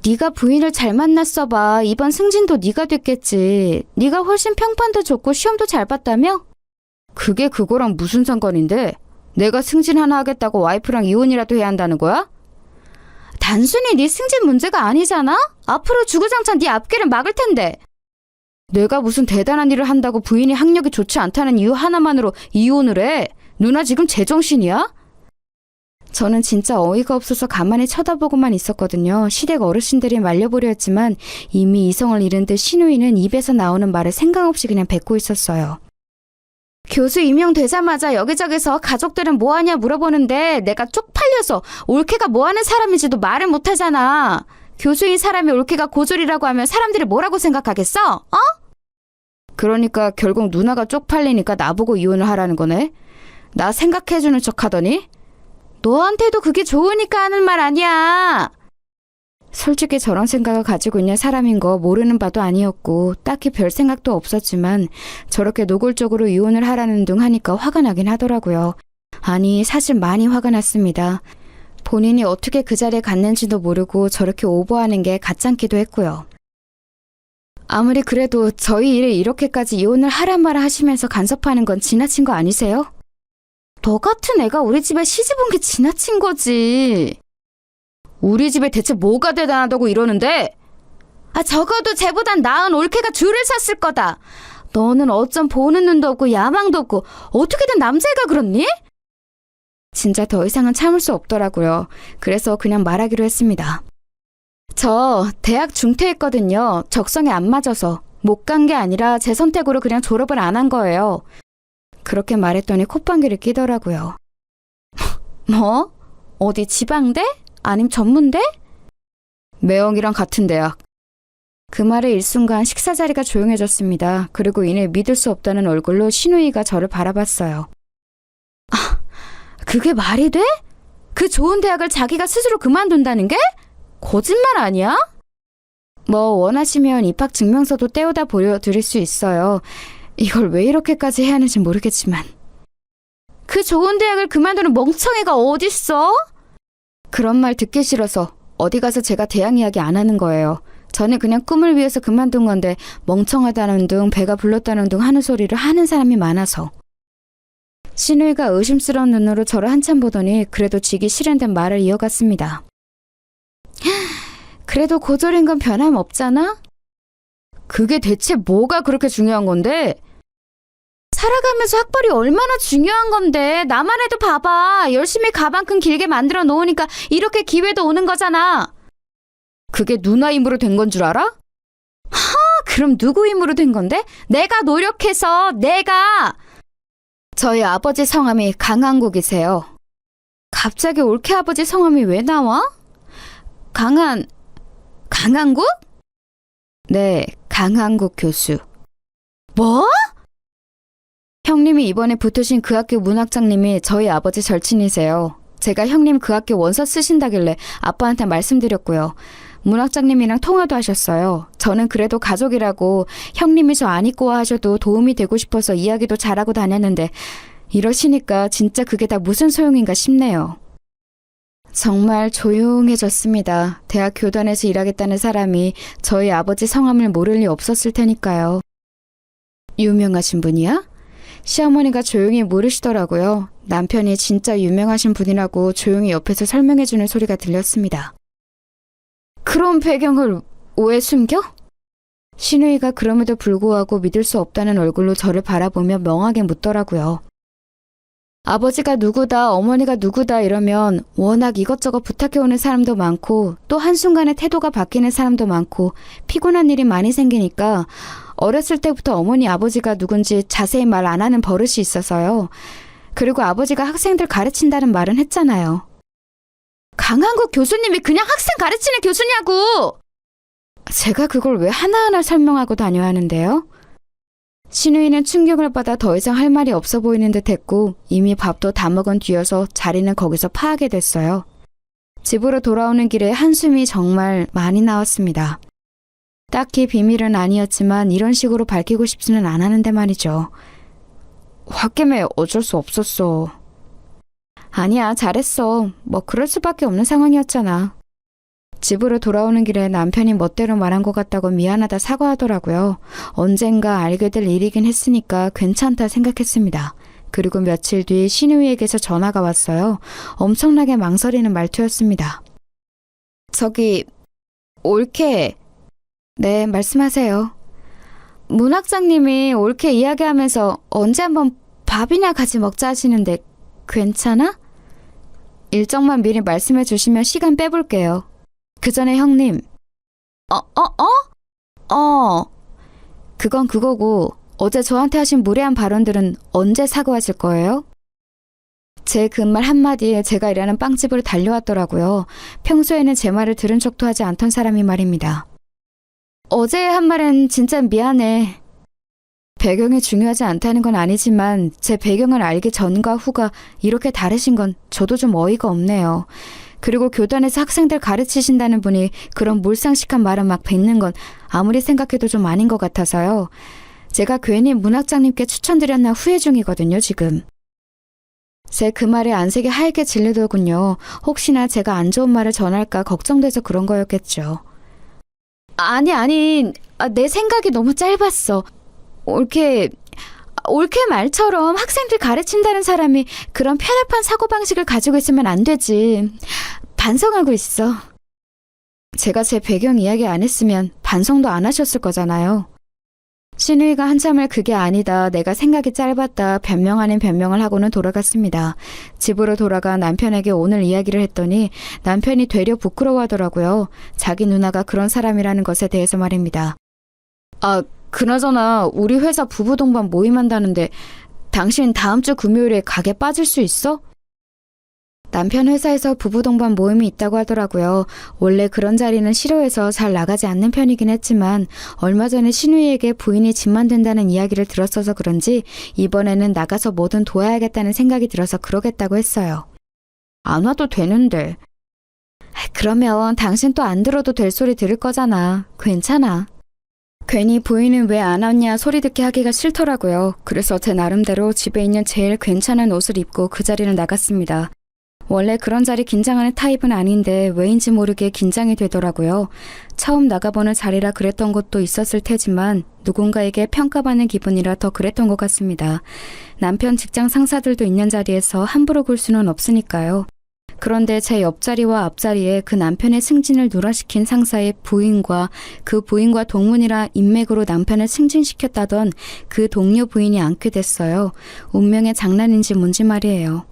네가 부인을 잘 만났어 봐. 이번 승진도 네가 됐겠지. 네가 훨씬 평판도 좋고 시험도 잘 봤다며? 그게 그거랑 무슨 상관인데? 내가 승진 하나 하겠다고 와이프랑 이혼이라도 해야 한다는 거야? 단순히 네 승진 문제가 아니잖아? 앞으로 주구장창 네 앞길을 막을 텐데. 내가 무슨 대단한 일을 한다고 부인이 학력이 좋지 않다는 이유 하나만으로 이혼을 해? 누나 지금 제정신이야? 저는 진짜 어이가 없어서 가만히 쳐다보고만 있었거든요. 시댁 어르신들이 말려보려 했지만 이미 이성을 잃은 듯 신우이는 입에서 나오는 말을 생각 없이 그냥 뱉고 있었어요. 교수 임명되자마자 여기저기서 가족들은 뭐하냐 물어보는데 내가 쪽팔려서 올케가 뭐하는 사람인지도 말을 못하잖아. 교수인 사람이 올케가 고졸이라고 하면 사람들이 뭐라고 생각하겠어? 어? 그러니까 결국 누나가 쪽팔리니까 나보고 이혼을 하라는 거네. 나 생각해주는 척 하더니 너한테도 그게 좋으니까 하는 말 아니야. 솔직히 저런 생각을 가지고 있는 사람인 거 모르는 바도 아니었고 딱히 별 생각도 없었지만 저렇게 노골적으로 이혼을 하라는 둥 하니까 화가 나긴 하더라고요. 아니 사실 많이 화가 났습니다. 본인이 어떻게 그 자리에 갔는지도 모르고 저렇게 오버하는 게 가짱기도 했고요. 아무리 그래도 저희 일을 이렇게까지 이혼을 하라 마라 하시면서 간섭하는 건 지나친 거 아니세요? 너 같은 애가 우리 집에 시집 온 게 지나친 거지. 우리 집에 대체 뭐가 대단하다고 이러는데? 적어도 쟤보단 나은 올케가 줄을 섰을 거다. 너는 어쩜 보는 눈도 없고 야망도 없고 어떻게든 남자애가 그렇니? 진짜 더 이상은 참을 수 없더라고요. 그래서 그냥 말하기로 했습니다. 저 대학 중퇴했거든요. 적성에 안 맞아서. 못 간 게 아니라 제 선택으로 그냥 졸업을 안 한 거예요. 그렇게 말했더니 콧방귀를 끼더라고요. 뭐? 어디 지방대? 아님 전문대? 매형이랑 같은 대학. 그 말에 일순간 식사 자리가 조용해졌습니다. 그리고 이내 믿을 수 없다는 얼굴로 신우이가 저를 바라봤어요. 그게 말이 돼? 그 좋은 대학을 자기가 스스로 그만둔다는 게? 거짓말 아니야? 뭐 원하시면 입학 증명서도 떼어다 보여드릴 수 있어요. 이걸 왜 이렇게까지 해야 하는지 모르겠지만. 그 좋은 대학을 그만두는 멍청이가 어딨어? 그런 말 듣기 싫어서 어디 가서 제가 대학 이야기 안 하는 거예요. 저는 그냥 꿈을 위해서 그만둔 건데 멍청하다는 둥 배가 불렀다는 둥 하는 소리를 하는 사람이 많아서. 신우이가 의심스러운 눈으로 저를 한참 보더니 그래도 지기 싫은 듯 말을 이어갔습니다. 그래도 고졸인 건 변함없잖아? 그게 대체 뭐가 그렇게 중요한 건데? 살아가면서 학벌이 얼마나 중요한 건데. 나만 해도 봐봐. 열심히 가방끈 길게 만들어 놓으니까 이렇게 기회도 오는 거잖아. 그게 누나 힘으로 된 건 줄 알아? 그럼 누구 힘으로 된 건데? 내가 노력해서. 내가! 저희 아버지 성함이 강한국이세요. 갑자기 올케 아버지 성함이 왜 나와? 강한국? 네, 강한국 교수. 뭐? 형님이 이번에 붙으신 그 학교 문학장님이 저희 아버지 절친이세요. 제가 형님 그 학교 원서 쓰신다길래 아빠한테 말씀드렸고요. 문학장님이랑 통화도 하셨어요. 저는 그래도 가족이라고 형님이 저 안 입고 와 하셔도 도움이 되고 싶어서 이야기도 잘하고 다녔는데 이러시니까 진짜 그게 다 무슨 소용인가 싶네요. 정말 조용해졌습니다. 대학 교단에서 일하겠다는 사람이 저희 아버지 성함을 모를 리 없었을 테니까요. 유명하신 분이야? 시어머니가 조용히 물으시더라고요. 남편이 진짜 유명하신 분이라고 조용히 옆에서 설명해주는 소리가 들렸습니다. 그런 배경을 왜 숨겨? 신우이가 그럼에도 불구하고 믿을 수 없다는 얼굴로 저를 바라보며 멍하게 묻더라고요. 아버지가 누구다, 어머니가 누구다 이러면 워낙 이것저것 부탁해오는 사람도 많고 또 한순간에 태도가 바뀌는 사람도 많고 피곤한 일이 많이 생기니까 어렸을 때부터 어머니 아버지가 누군지 자세히 말 안 하는 버릇이 있어서요. 그리고 아버지가 학생들 가르친다는 말은 했잖아요. 강한국 교수님이 그냥 학생 가르치는 교수냐고! 제가 그걸 왜 하나하나 설명하고 다녀야 하는데요? 신우이는 충격을 받아 더 이상 할 말이 없어 보이는 듯 했고 이미 밥도 다 먹은 뒤여서 자리는 거기서 파하게 됐어요. 집으로 돌아오는 길에 한숨이 정말 많이 나왔습니다. 딱히 비밀은 아니었지만 이런 식으로 밝히고 싶지는 않았는데 말이죠. 홧김에 어쩔 수 없었어. 아니야, 잘했어. 뭐 그럴 수밖에 없는 상황이었잖아. 집으로 돌아오는 길에 남편이 멋대로 말한 것 같다고 미안하다 사과하더라고요. 언젠가 알게 될 일이긴 했으니까 괜찮다 생각했습니다. 그리고 며칠 뒤 신우이에게서 전화가 왔어요. 엄청나게 망설이는 말투였습니다. 저기, 올케. 네, 말씀하세요. 문학장님이 올케 이야기하면서 언제 한번 밥이나 같이 먹자 하시는데 괜찮아? 일정만 미리 말씀해 주시면 시간 빼볼게요. 그 전에 형님. 그건 그거고 어제 저한테 하신 무례한 발언들은 언제 사과하실 거예요? 제 그 말 한마디에 제가 일하는 빵집으로 달려왔더라고요. 평소에는 제 말을 들은 척도 하지 않던 사람이 말입니다. 어제 한 말은 진짜 미안해. 배경이 중요하지 않다는 건 아니지만 제 배경을 알기 전과 후가 이렇게 다르신 건 저도 좀 어이가 없네요. 그리고 교단에서 학생들 가르치신다는 분이 그런 몰상식한 말을 막 뱉는 건 아무리 생각해도 좀 아닌 것 같아서요. 제가 괜히 문학장님께 추천드렸나 후회 중이거든요, 지금. 제 그 말에 안색이 하얗게 질리더군요. 혹시나 제가 안 좋은 말을 전할까 걱정돼서 그런 거였겠죠. 아니, 내 생각이 너무 짧았어. 올케 말처럼 학생들 가르친다는 사람이 그런 편협한 사고방식을 가지고 있으면 안 되지. 반성하고 있어. 제가 제 배경 이야기 안 했으면 반성도 안 하셨을 거잖아요. 신우이가 한참을 그게 아니다, 내가 생각이 짧았다 변명 아닌 변명을 하고는 돌아갔습니다. 집으로 돌아가 남편에게 오늘 이야기를 했더니 남편이 되려 부끄러워하더라고요. 자기 누나가 그런 사람이라는 것에 대해서 말입니다. 그나저나 우리 회사 부부 동반 모임한다는데 당신 다음 주 금요일에 가게 빠질 수 있어? 남편 회사에서 부부 동반 모임이 있다고 하더라고요. 원래 그런 자리는 싫어해서 잘 나가지 않는 편이긴 했지만 얼마 전에 신우이에게 부인이 집만 된다는 이야기를 들었어서 그런지 이번에는 나가서 뭐든 도와야겠다는 생각이 들어서 그러겠다고 했어요. 안 와도 되는데. 그러면 당신 또 안 들어도 될 소리 들을 거잖아. 괜찮아. 괜히 부인은 왜 안 왔냐 소리 듣게 하기가 싫더라고요. 그래서 제 나름대로 집에 있는 제일 괜찮은 옷을 입고 그 자리를 나갔습니다. 원래 그런 자리 긴장하는 타입은 아닌데 왜인지 모르게 긴장이 되더라고요. 처음 나가보는 자리라 그랬던 것도 있었을 테지만 누군가에게 평가받는 기분이라 더 그랬던 것 같습니다. 남편 직장 상사들도 있는 자리에서 함부로 굴 수는 없으니까요. 그런데 제 옆자리와 앞자리에 그 남편의 승진을 누락시킨 상사의 부인과 그 부인과 동문이라 인맥으로 남편을 승진시켰다던 그 동료 부인이 앉게 됐어요. 운명의 장난인지 뭔지 말이에요.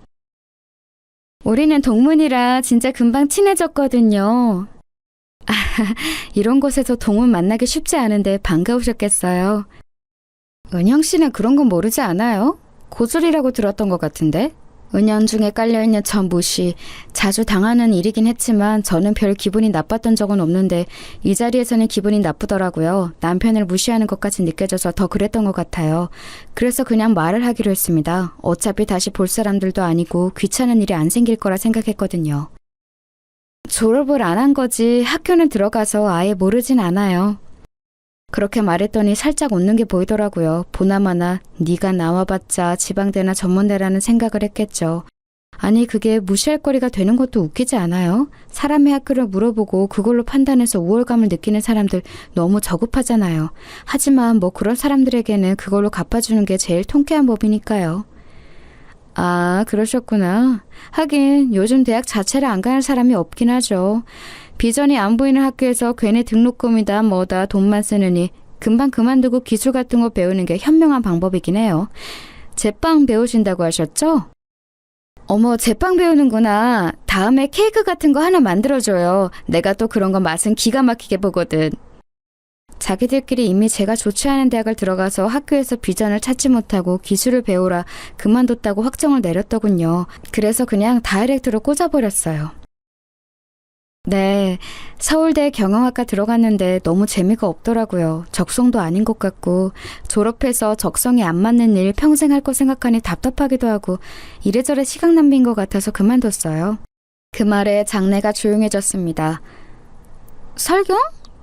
우리는 동문이라 진짜 금방 친해졌거든요. 이런 곳에서 동문 만나기 쉽지 않은데 반가우셨겠어요. 은영 씨는 그런 건 모르지 않아요? 고졸이라고 들었던 것 같은데? 은연중에 깔려있는 저 무시, 자주 당하는 일이긴 했지만 저는 별 기분이 나빴던 적은 없는데 이 자리에서는 기분이 나쁘더라고요. 남편을 무시하는 것까지 느껴져서 더 그랬던 것 같아요. 그래서 그냥 말을 하기로 했습니다. 어차피 다시 볼 사람들도 아니고 귀찮은 일이 안 생길 거라 생각했거든요. 졸업을 안 한 거지 학교는 들어가서 아예 모르진 않아요. 그렇게 말했더니 살짝 웃는 게 보이더라고요. 보나마나 네가 나와봤자 지방대나 전문대라는 생각을 했겠죠. 아니 그게 무시할 거리가 되는 것도 웃기지 않아요? 사람의 학교를 물어보고 그걸로 판단해서 우월감을 느끼는 사람들 너무 저급하잖아요. 하지만 뭐 그런 사람들에게는 그걸로 갚아주는 게 제일 통쾌한 법이니까요. 아, 그러셨구나. 하긴 요즘 대학 자체를 안 가는 사람이 없긴 하죠. 비전이 안 보이는 학교에서 괜히 등록금이다 뭐다 돈만 쓰느니 금방 그만두고 기술 같은 거 배우는 게 현명한 방법이긴 해요. 제빵 배우신다고 하셨죠? 어머, 제빵 배우는구나. 다음에 케이크 같은 거 하나 만들어줘요. 내가 또 그런 거 맛은 기가 막히게 보거든. 자기들끼리 이미 제가 좋지 않은 대학을 들어가서 학교에서 비전을 찾지 못하고 기술을 배우라 그만뒀다고 확정을 내렸더군요. 그래서 그냥 다이렉트로 꽂아버렸어요. 네, 서울대 경영학과 들어갔는데 너무 재미가 없더라고요. 적성도 아닌 것 같고 졸업해서 적성이 안 맞는 일 평생 할 거 생각하니 답답하기도 하고 이래저래 시간 낭비인 것 같아서 그만뒀어요. 그 말에 장내가 조용해졌습니다. 설경?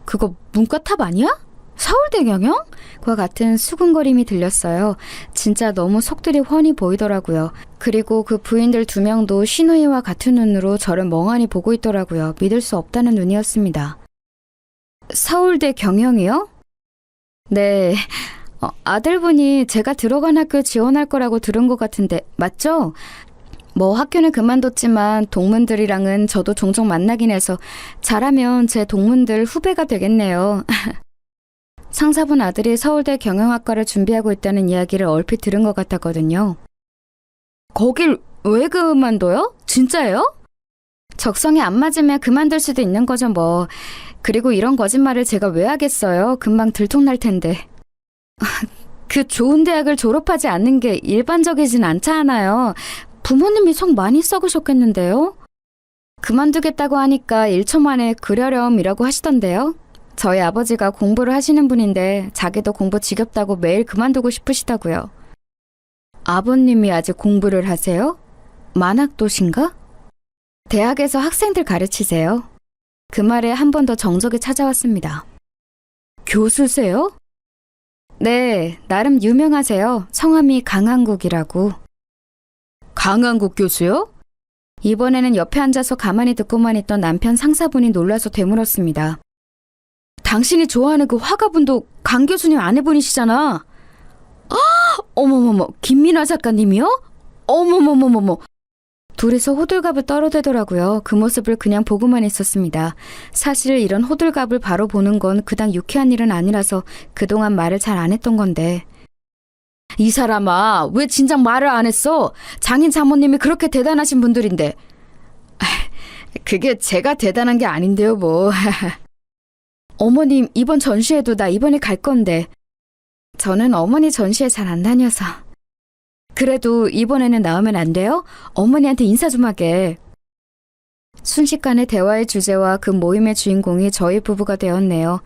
그거 문과탑 아니야? 서울대 경영? 과 같은 수군거림이 들렸어요. 진짜 너무 속들이 훤히 보이더라고요. 그리고 그 부인들 2명도 신우이와 같은 눈으로 저를 멍하니 보고 있더라고요. 믿을 수 없다는 눈이었습니다. 서울대 경영이요? 네. 아들분이 제가 들어간 학교에 지원할 거라고 들은 것 같은데 맞죠? 뭐 학교는 그만뒀지만 동문들이랑은 저도 종종 만나긴 해서 잘하면 제 동문들 후배가 되겠네요. 상사분 아들이 서울대 경영학과를 준비하고 있다는 이야기를 얼핏 들은 것 같았거든요. 거길 왜 그만둬요? 진짜예요? 적성이 안 맞으면 그만둘 수도 있는 거죠 뭐. 그리고 이런 거짓말을 제가 왜 하겠어요? 금방 들통날 텐데. 그 좋은 대학을 졸업하지 않는 게 일반적이진 않잖아요. 부모님이 속 많이 썩으셨겠는데요? 그만두겠다고 하니까 1초 만에 그러렴이라고 하시던데요. 저희 아버지가 공부를 하시는 분인데 자기도 공부 지겹다고 매일 그만두고 싶으시다고요. 아버님이 아직 공부를 하세요? 만학도신가? 대학에서 학생들 가르치세요. 그 말에 한 번 더 정적이 찾아왔습니다. 교수세요? 네, 나름 유명하세요. 성함이 강한국이라고. 강한국 교수요? 이번에는 옆에 앉아서 가만히 듣고만 있던 남편 상사분이 놀라서 되물었습니다. 당신이 좋아하는 그 화가분도 강 교수님 아내분이시잖아. 아, 어머머머, 김민아 작가님이요? 어머머머머머. 둘이서 호들갑을 떨어대더라고요. 그 모습을 그냥 보고만 있었습니다. 사실 이런 호들갑을 바로 보는 건 그닥 유쾌한 일은 아니라서 그동안 말을 잘 안 했던 건데. 이 사람아, 왜 진작 말을 안 했어? 장인 장모님이 그렇게 대단하신 분들인데. 그게 제가 대단한 게 아닌데요, 뭐. 어머님, 이번 전시회도 나 이번에 갈 건데. 저는 어머니 전시회 잘 안 다녀서. 그래도 이번에는 나오면 안 돼요? 어머니한테 인사 좀 하게. 순식간에 대화의 주제와 그 모임의 주인공이 저희 부부가 되었네요.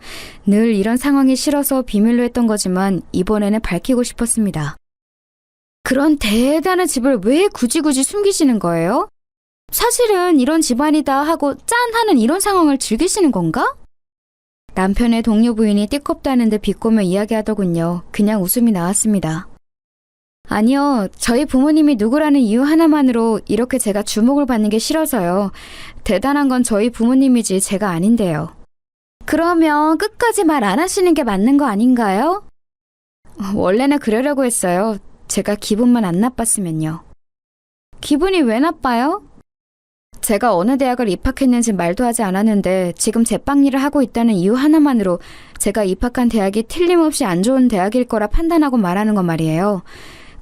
늘 이런 상황이 싫어서 비밀로 했던 거지만 이번에는 밝히고 싶었습니다. 그런 대단한 집을 왜 굳이 숨기시는 거예요? 사실은 이런 집안이다 하고 짠 하는 이런 상황을 즐기시는 건가? 남편의 동료 부인이 띠껍다는 듯 비꼬며 이야기하더군요. 그냥 웃음이 나왔습니다. 아니요, 저희 부모님이 누구라는 이유 하나만으로 이렇게 제가 주목을 받는 게 싫어서요. 대단한 건 저희 부모님이지 제가 아닌데요. 그러면 끝까지 말 안 하시는 게 맞는 거 아닌가요? 원래는 그러려고 했어요. 제가 기분만 안 나빴으면요. 기분이 왜 나빠요? 제가 어느 대학을 입학했는지 말도 하지 않았는데 지금 제빵 일을 하고 있다는 이유 하나만으로 제가 입학한 대학이 틀림없이 안 좋은 대학일 거라 판단하고 말하는 건 말이에요.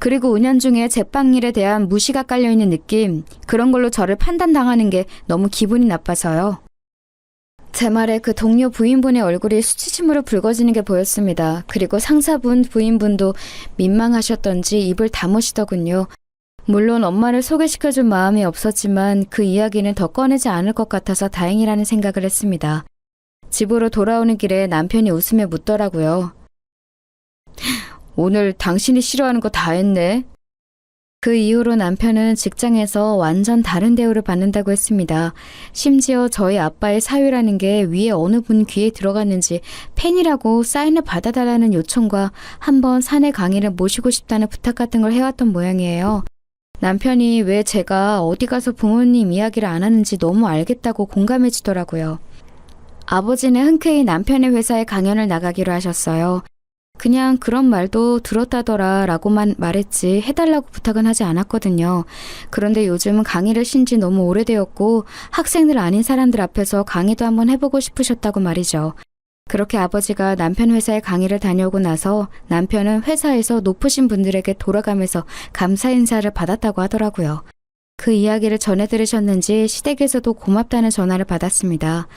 그리고 은연중에 제빵 일에 대한 무시가 깔려있는 느낌, 그런 걸로 저를 판단당하는 게 너무 기분이 나빠서요. 제 말에 그 동료 부인분의 얼굴이 수치심으로 붉어지는 게 보였습니다. 그리고 상사분, 부인분도 민망하셨던지 입을 다무시더군요. 물론 엄마를 소개시켜줄 마음이 없었지만 그 이야기는 더 꺼내지 않을 것 같아서 다행이라는 생각을 했습니다. 집으로 돌아오는 길에 남편이 웃으며 묻더라고요. 오늘 당신이 싫어하는 거 다 했네. 그 이후로 남편은 직장에서 완전 다른 대우를 받는다고 했습니다. 심지어 저희 아빠의 사유라는 게 위에 어느 분 귀에 들어갔는지 팬이라고 사인을 받아달라는 요청과 한번 사내 강의를 모시고 싶다는 부탁 같은 걸 해왔던 모양이에요. 남편이 왜 제가 어디 가서 부모님 이야기를 안 하는지 너무 알겠다고 공감해 주더라고요. 아버지는 흔쾌히 남편의 회사에 강연을 나가기로 하셨어요. 그냥 그런 말도 들었다더라 라고만 말했지 해달라고 부탁은 하지 않았거든요. 그런데 요즘은 강의를 쉰 지 너무 오래되었고 학생들 아닌 사람들 앞에서 강의도 한번 해보고 싶으셨다고 말이죠. 그렇게 아버지가 남편 회사에 강의를 다녀오고 나서 남편은 회사에서 높으신 분들에게 돌아가면서 감사 인사를 받았다고 하더라고요. 그 이야기를 전해 들으셨는지 시댁에서도 고맙다는 전화를 받았습니다.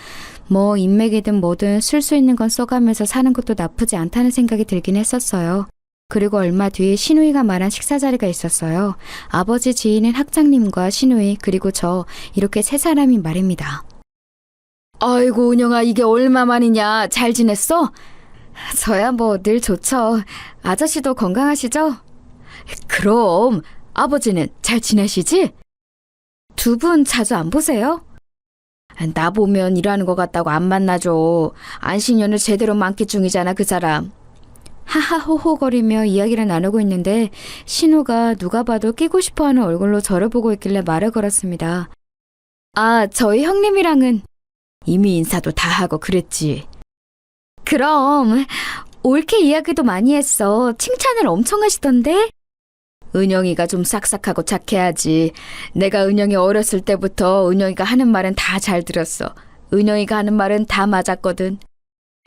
뭐 인맥이든 뭐든 쓸 수 있는 건 써가면서 사는 것도 나쁘지 않다는 생각이 들긴 했었어요. 그리고 얼마 뒤 시누이가 말한 식사 자리가 있었어요. 아버지 지인인 학장님과 시누이 그리고 저 이렇게 세 사람이 말입니다. 아이고 은영아 이게 얼마만이냐 잘 지냈어? 저야 뭐 늘 좋죠. 아저씨도 건강하시죠? 그럼 아버지는 잘 지내시지? 두 분 자주 안 보세요? 나 보면 일하는 것 같다고 안 만나줘. 안식년을 제대로 만끽 중이잖아 그 사람. 하하호호거리며 이야기를 나누고 있는데 신우가 누가 봐도 끼고 싶어하는 얼굴로 저를 보고 있길래 말을 걸었습니다. 아 저희 형님이랑은 이미 인사도 다 하고 그랬지. 그럼 옳게 이야기도 많이 했어. 칭찬을 엄청 하시던데? 은영이가 좀 싹싹하고 착해야지. 내가 은영이 어렸을 때부터 은영이가 하는 말은 다 잘 들었어. 은영이가 하는 말은 다 맞았거든.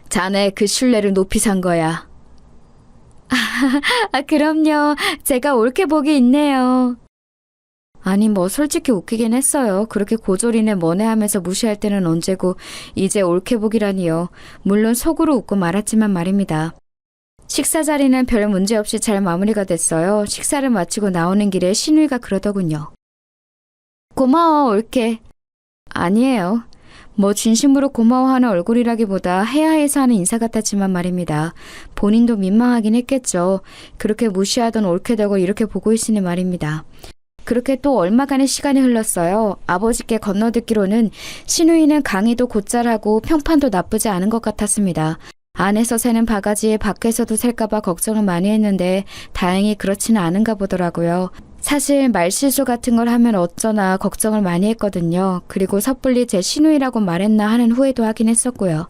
자네 그 신뢰를 높이 산 거야. 그럼요. 제가 옳게 복이 있네요. 아니 뭐 솔직히 웃기긴 했어요. 그렇게 고졸이네 뭐네 하면서 무시할 때는 언제고 이제 옳게 복이라니요. 물론 속으로 웃고 말았지만 말입니다. 식사 자리는 별 문제 없이 잘 마무리가 됐어요. 식사를 마치고 나오는 길에 신우이가 그러더군요. 고마워 옳게. 아니에요. 뭐 진심으로 고마워하는 얼굴이라기보다 해야 해서 하는 인사 같았지만 말입니다. 본인도 민망하긴 했겠죠. 그렇게 무시하던 옳게 되고 이렇게 보고 있으니 말입니다. 그렇게 또 얼마간의 시간이 흘렀어요. 아버지께 건너듣기로는 신우이는 강의도 곧잘하고 평판도 나쁘지 않은 것 같았습니다. 안에서 새는 바가지에 밖에서도 셀까봐 걱정을 많이 했는데 다행히 그렇지는 않은가 보더라고요. 사실 말실수 같은 걸 하면 어쩌나 걱정을 많이 했거든요. 그리고 섣불리 제 신우이라고 말했나 하는 후회도 하긴 했었고요.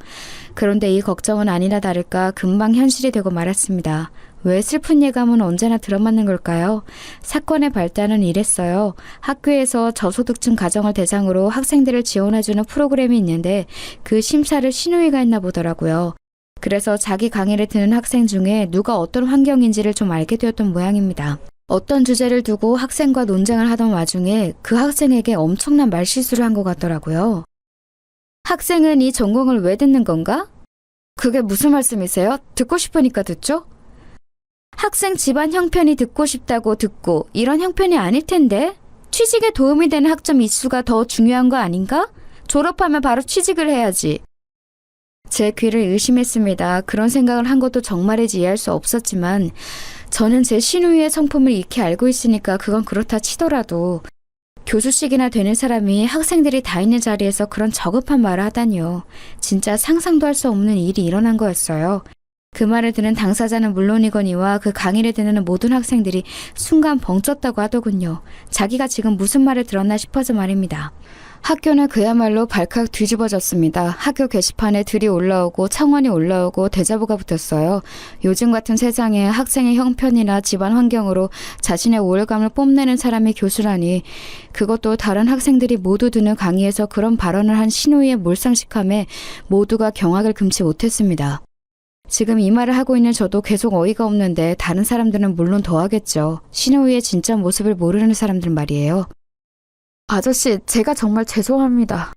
그런데 이 걱정은 아니나 다를까 금방 현실이 되고 말았습니다. 왜 슬픈 예감은 언제나 들어맞는 걸까요? 사건의 발단은 이랬어요. 학교에서 저소득층 가정을 대상으로 학생들을 지원해주는 프로그램이 있는데 그 심사를 신우이가 했나 보더라고요. 그래서 자기 강의를 듣는 학생 중에 누가 어떤 환경인지를 좀 알게 되었던 모양입니다. 어떤 주제를 두고 학생과 논쟁을 하던 와중에 그 학생에게 엄청난 말실수를 한 것 같더라고요. 학생은 이 전공을 왜 듣는 건가? 그게 무슨 말씀이세요? 듣고 싶으니까 듣죠? 학생 집안 형편이 듣고 싶다고 듣고 이런 형편이 아닐 텐데? 취직에 도움이 되는 학점 이수가 더 중요한 거 아닌가? 졸업하면 바로 취직을 해야지. 제 귀를 의심했습니다. 그런 생각을 한 것도 정말이지 이해할 수 없었지만 저는 제 신우이의 성품을 익히 알고 있으니까 그건 그렇다 치더라도 교수직이나 되는 사람이 학생들이 다 있는 자리에서 그런 저급한 말을 하다니요. 진짜 상상도 할 수 없는 일이 일어난 거였어요. 그 말을 듣는 당사자는 물론이거니와 그 강의를 듣는 모든 학생들이 순간 벙쪘다고 하더군요. 자기가 지금 무슨 말을 들었나 싶어서 말입니다. 학교는 그야말로 발칵 뒤집어졌습니다. 학교 게시판에 들이 올라오고 청원이 올라오고 대자보가 붙었어요. 요즘 같은 세상에 학생의 형편이나 집안 환경으로 자신의 우월감을 뽐내는 사람이 교수라니, 그것도 다른 학생들이 모두 듣는 강의에서 그런 발언을 한 신우이의 몰상식함에 모두가 경악을 금치 못했습니다. 지금 이 말을 하고 있는 저도 계속 어이가 없는데 다른 사람들은 물론 더 하겠죠. 신우이의 진짜 모습을 모르는 사람들 말이에요. 아저씨, 제가 정말 죄송합니다.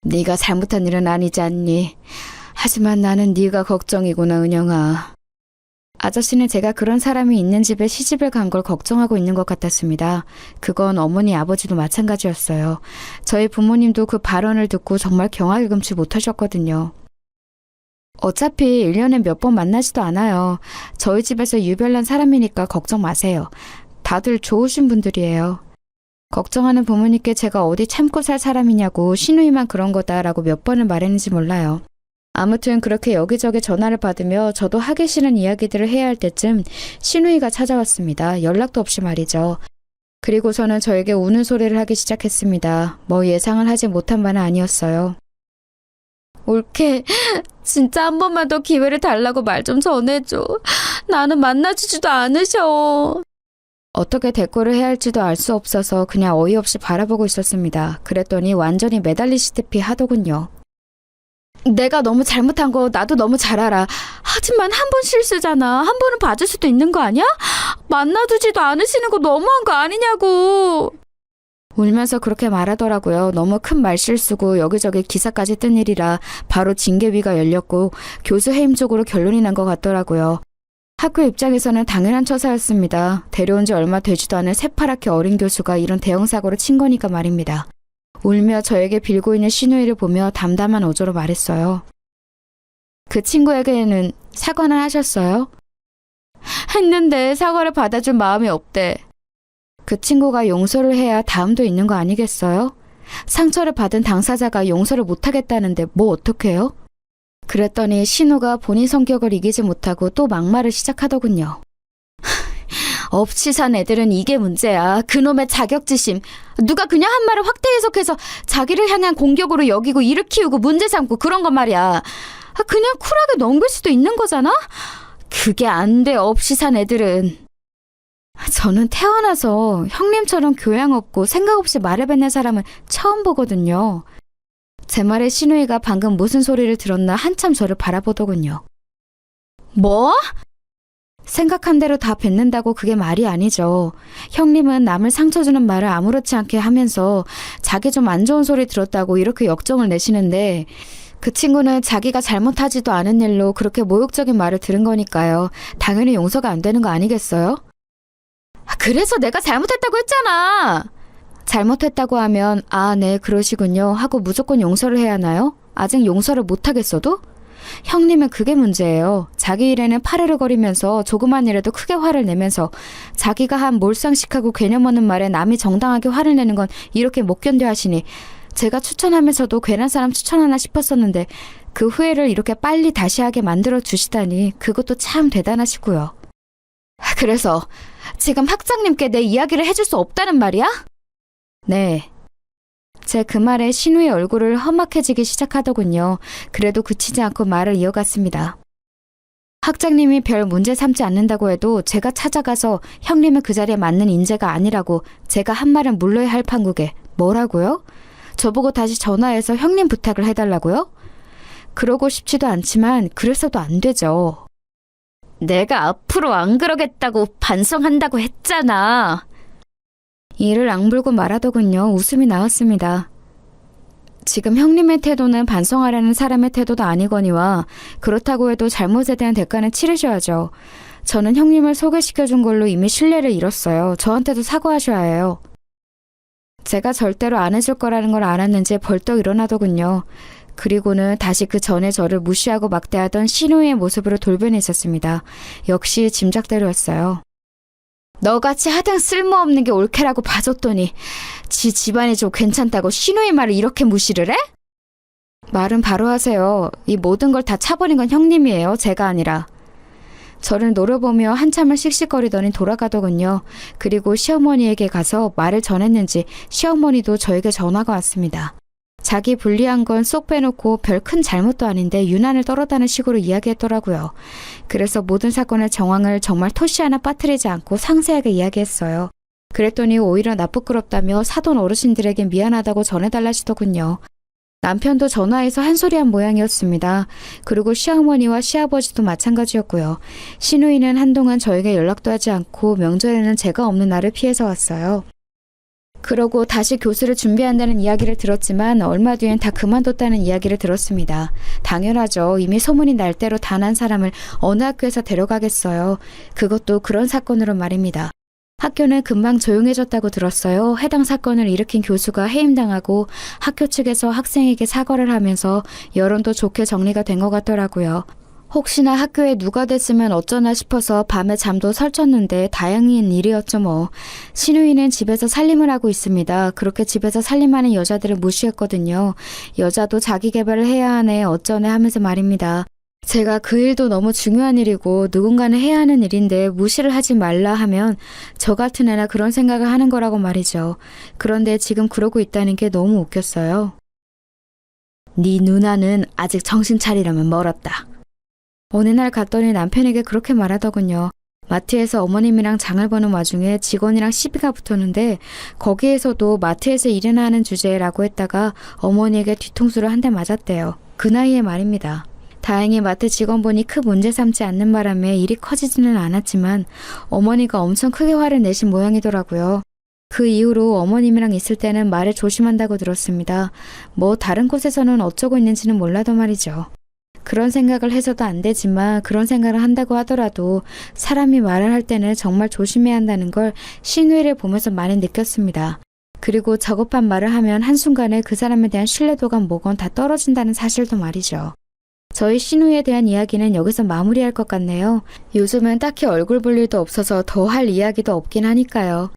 네가 잘못한 일은 아니지 않니? 하지만 나는 네가 걱정이구나, 은영아. 아저씨는 제가 그런 사람이 있는 집에 시집을 간 걸 걱정하고 있는 것 같았습니다. 그건 어머니, 아버지도 마찬가지였어요. 저희 부모님도 그 발언을 듣고 정말 경악을 금치 못하셨거든요. 어차피 1년에 몇 번 만나지도 않아요. 저희 집에서 유별난 사람이니까 걱정 마세요. 다들 좋으신 분들이에요. 걱정하는 부모님께 제가 어디 참고 살 사람이냐고 신우이만 그런 거다라고 몇 번을 말했는지 몰라요. 아무튼 그렇게 여기저기 전화를 받으며 저도 하기 싫은 이야기들을 해야 할 때쯤 신우이가 찾아왔습니다. 연락도 없이 말이죠. 그리고서는 저에게 우는 소리를 하기 시작했습니다. 뭐 예상을 하지 못한 바는 아니었어요. 올케, 진짜 한 번만 더 기회를 달라고 말 좀 전해줘. 나는 만나주지도 않으셔. 어떻게 대꾸를 해야 할지도 알 수 없어서 그냥 어이없이 바라보고 있었습니다. 그랬더니 완전히 매달리시듯이 하더군요. 내가 너무 잘못한 거 나도 너무 잘 알아. 하지만 한 번 실수잖아. 한 번은 봐줄 수도 있는 거 아니야? 만나주지도 않으시는 거 너무한 거 아니냐고. 울면서 그렇게 말하더라고요. 너무 큰 말실수고 여기저기 기사까지 뜬 일이라 바로 징계위가 열렸고 교수 해임 쪽으로 결론이 난 것 같더라고요. 학교 입장에서는 당연한 처사였습니다. 데려온 지 얼마 되지도 않은 새파랗게 어린 교수가 이런 대형 사고를 친 거니까 말입니다. 울며 저에게 빌고 있는 신우이를 보며 담담한 어조로 말했어요. 그 친구에게는 사과는 하셨어요? 했는데 사과를 받아줄 마음이 없대. 그 친구가 용서를 해야 다음도 있는 거 아니겠어요? 상처를 받은 당사자가 용서를 못하겠다는데 뭐 어떡해요? 그랬더니 신우가 본인 성격을 이기지 못하고 또 막말을 시작하더군요. 없이 산 애들은 이게 문제야. 그놈의 자격지심. 누가 그냥 한 말을 확대 해석해서 자기를 향한 공격으로 여기고 일을 키우고 문제 삼고 그런 거 말이야. 그냥 쿨하게 넘길 수도 있는 거잖아? 그게 안 돼, 없이 산 애들은. 저는 태어나서 형님처럼 교양 없고 생각 없이 말을 뱉는 사람은 처음 보거든요. 제 말에 신우이가 방금 무슨 소리를 들었나 한참 저를 바라보더군요. 뭐? 생각한 대로 다 뱉는다고 그게 말이 아니죠. 형님은 남을 상처 주는 말을 아무렇지 않게 하면서 자기 좀 안 좋은 소리 들었다고 이렇게 역정을 내시는데, 그 친구는 자기가 잘못하지도 않은 일로 그렇게 모욕적인 말을 들은 거니까요. 당연히 용서가 안 되는 거 아니겠어요? 그래서 내가 잘못했다고 했잖아. 잘못했다고 하면 아, 네, 그러시군요 하고 무조건 용서를 해야 하나요? 아직 용서를 못하겠어도? 형님은 그게 문제예요. 자기 일에는 파르르거리면서 조그만 일에도 크게 화를 내면서 자기가 한 몰상식하고 개념 없는 말에 남이 정당하게 화를 내는 건 이렇게 못 견뎌 하시니 제가 추천하면서도 괜한 사람 추천하나 싶었었는데 그 후회를 이렇게 빨리 다시 하게 만들어 주시다니 그것도 참 대단하시고요. 그래서 지금 학장님께 내 이야기를 해줄 수 없다는 말이야? 네. 제 그 말에 신우의 얼굴을 험악해지기 시작하더군요. 그래도 그치지 않고 말을 이어갔습니다. 학장님이 별 문제 삼지 않는다고 해도 제가 찾아가서 형님은 그 자리에 맞는 인재가 아니라고 제가 한 말은 물러야 할 판국에 뭐라고요? 저보고 다시 전화해서 형님 부탁을 해달라고요? 그러고 싶지도 않지만 그래서도 안 되죠. 내가 앞으로 안 그러겠다고 반성한다고 했잖아. 이를 앙불고 말하더군요. 웃음이 나왔습니다. 지금 형님의 태도는 반성하려는 사람의 태도도 아니거니와 그렇다고 해도 잘못에 대한 대가는 치르셔야죠. 저는 형님을 소개시켜준 걸로 이미 신뢰를 잃었어요. 저한테도 사과하셔야 해요. 제가 절대로 안 해줄 거라는 걸 알았는지 벌떡 일어나더군요. 그리고는 다시 그 전에 저를 무시하고 막대하던 신우의 모습으로 돌변해 있었습니다. 역시 짐작대로였어요. 너같이 하등 쓸모없는 게 옳게라고 봐줬더니 지 집안이 좀 괜찮다고 신우의 말을 이렇게 무시를 해? 말은 바로 하세요. 이 모든 걸 다 차버린 건 형님이에요. 제가 아니라. 저를 노려보며 한참을 씩씩거리더니 돌아가더군요. 그리고 시어머니에게 가서 말을 전했는지 시어머니도 저에게 전화가 왔습니다. 자기 불리한 건 쏙 빼놓고 별 큰 잘못도 아닌데 유난을 떨었다는 식으로 이야기했더라고요. 그래서 모든 사건의 정황을 정말 토시 하나 빠뜨리지 않고 상세하게 이야기했어요. 그랬더니 오히려 나쁘끄럽다며 사돈 어르신들에게 미안하다고 전해달라시더군요. 남편도 전화해서 한 소리 한 모양이었습니다. 그리고 시어머니와 시아버지도 마찬가지였고요. 시누이는 한동안 저에게 연락도 하지 않고 명절에는 제가 없는 날을 피해서 왔어요. 그러고 다시 교수를 준비한다는 이야기를 들었지만 얼마 뒤엔 다 그만뒀다는 이야기를 들었습니다. 당연하죠. 이미 소문이 날 대로 단 한 사람을 어느 학교에서 데려가겠어요. 그것도 그런 사건으로 말입니다. 학교는 금방 조용해졌다고 들었어요. 해당 사건을 일으킨 교수가 해임당하고 학교 측에서 학생에게 사과를 하면서 여론도 좋게 정리가 된 것 같더라고요. 혹시나 학교에 누가 됐으면 어쩌나 싶어서 밤에 잠도 설쳤는데 다행인 일이었죠 뭐. 시누이는 집에서 살림을 하고 있습니다. 그렇게 집에서 살림하는 여자들을 무시했거든요. 여자도 자기 개발을 해야 하네 어쩌네 하면서 말입니다. 제가 그 일도 너무 중요한 일이고 누군가는 해야 하는 일인데 무시를 하지 말라 하면 저 같은 애나 그런 생각을 하는 거라고 말이죠. 그런데 지금 그러고 있다는 게 너무 웃겼어요. 네 누나는 아직 정신 차리려면 멀었다. 어느 날 갔더니 남편에게 그렇게 말하더군요. 마트에서 어머님이랑 장을 보는 와중에 직원이랑 시비가 붙었는데 거기에서도 마트에서 일이나 하는 주제라고 했다가 어머니에게 뒤통수를 한 대 맞았대요. 그 나이에 말입니다. 다행히 마트 직원분이 큰 문제 삼지 않는 바람에 일이 커지지는 않았지만 어머니가 엄청 크게 화를 내신 모양이더라고요. 그 이후로 어머님이랑 있을 때는 말을 조심한다고 들었습니다. 뭐 다른 곳에서는 어쩌고 있는지는 몰라도 말이죠. 그런 생각을 해서도 안 되지만 그런 생각을 한다고 하더라도 사람이 말을 할 때는 정말 조심해야 한다는 걸 시누이를 보면서 많이 느꼈습니다. 그리고 저급한 말을 하면 한순간에 그 사람에 대한 신뢰도가 뭐건 다 떨어진다는 사실도 말이죠. 저희 시누이에 대한 이야기는 여기서 마무리할 것 같네요. 요즘은 딱히 얼굴 볼 일도 없어서 더 할 이야기도 없긴 하니까요.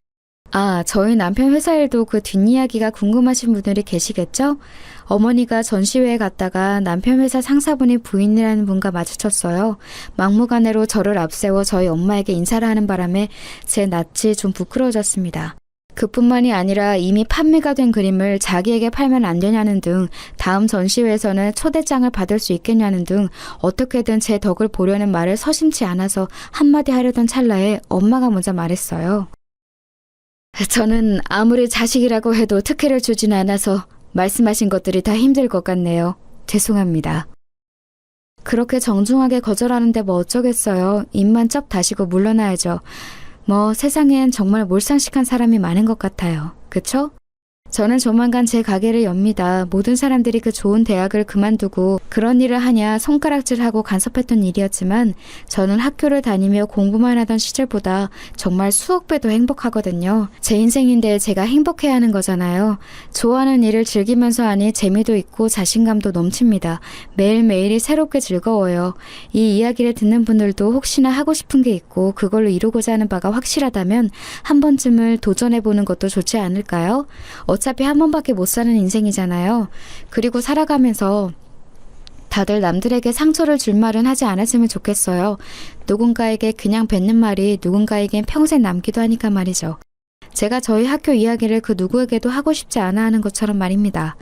아, 저희 남편 회사 일도 그 뒷이야기가 궁금하신 분들이 계시겠죠? 어머니가 전시회에 갔다가 남편 회사 상사분이 부인이라는 분과 마주쳤어요. 막무가내로 저를 앞세워 저희 엄마에게 인사를 하는 바람에 제 낯이 좀 부끄러워졌습니다. 그뿐만이 아니라 이미 판매가 된 그림을 자기에게 팔면 안 되냐는 등 다음 전시회에서는 초대장을 받을 수 있겠냐는 등 어떻게든 제 덕을 보려는 말을 서심치 않아서 한마디 하려던 찰나에 엄마가 먼저 말했어요. 저는 아무리 자식이라고 해도 특혜를 주진 않아서 말씀하신 것들이 다 힘들 것 같네요. 죄송합니다. 그렇게 정중하게 거절하는데 뭐 어쩌겠어요. 입만 쩍 다시고 물러나야죠. 뭐 세상엔 정말 몰상식한 사람이 많은 것 같아요. 그쵸? 저는 조만간 제 가게를 엽니다. 모든 사람들이 그 좋은 대학을 그만두고 그런 일을 하냐 손가락질하고 간섭했던 일이었지만 저는 학교를 다니며 공부만 하던 시절보다 정말 수억 배도 행복하거든요. 제 인생인데 제가 행복해야 하는 거잖아요. 좋아하는 일을 즐기면서 하니 재미도 있고 자신감도 넘칩니다. 매일매일이 새롭게 즐거워요. 이 이야기를 듣는 분들도 혹시나 하고 싶은 게 있고 그걸로 이루고자 하는 바가 확실하다면 한 번쯤을 도전해보는 것도 좋지 않을까요? 어차피 한 번밖에 못 사는 인생이잖아요. 그리고 살아가면서 다들 남들에게 상처를 줄 말은 하지 않았으면 좋겠어요. 누군가에게 그냥 뱉는 말이 누군가에겐 평생 남기도 하니까 말이죠. 제가 저희 학교 이야기를 그 누구에게도 하고 싶지 않아 하는 것처럼 말입니다.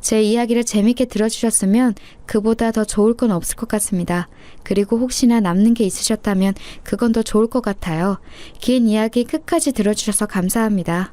제 이야기를 재밌게 들어주셨으면 그보다 더 좋을 건 없을 것 같습니다. 그리고 혹시나 남는 게 있으셨다면 그건 더 좋을 것 같아요. 긴 이야기 끝까지 들어주셔서 감사합니다.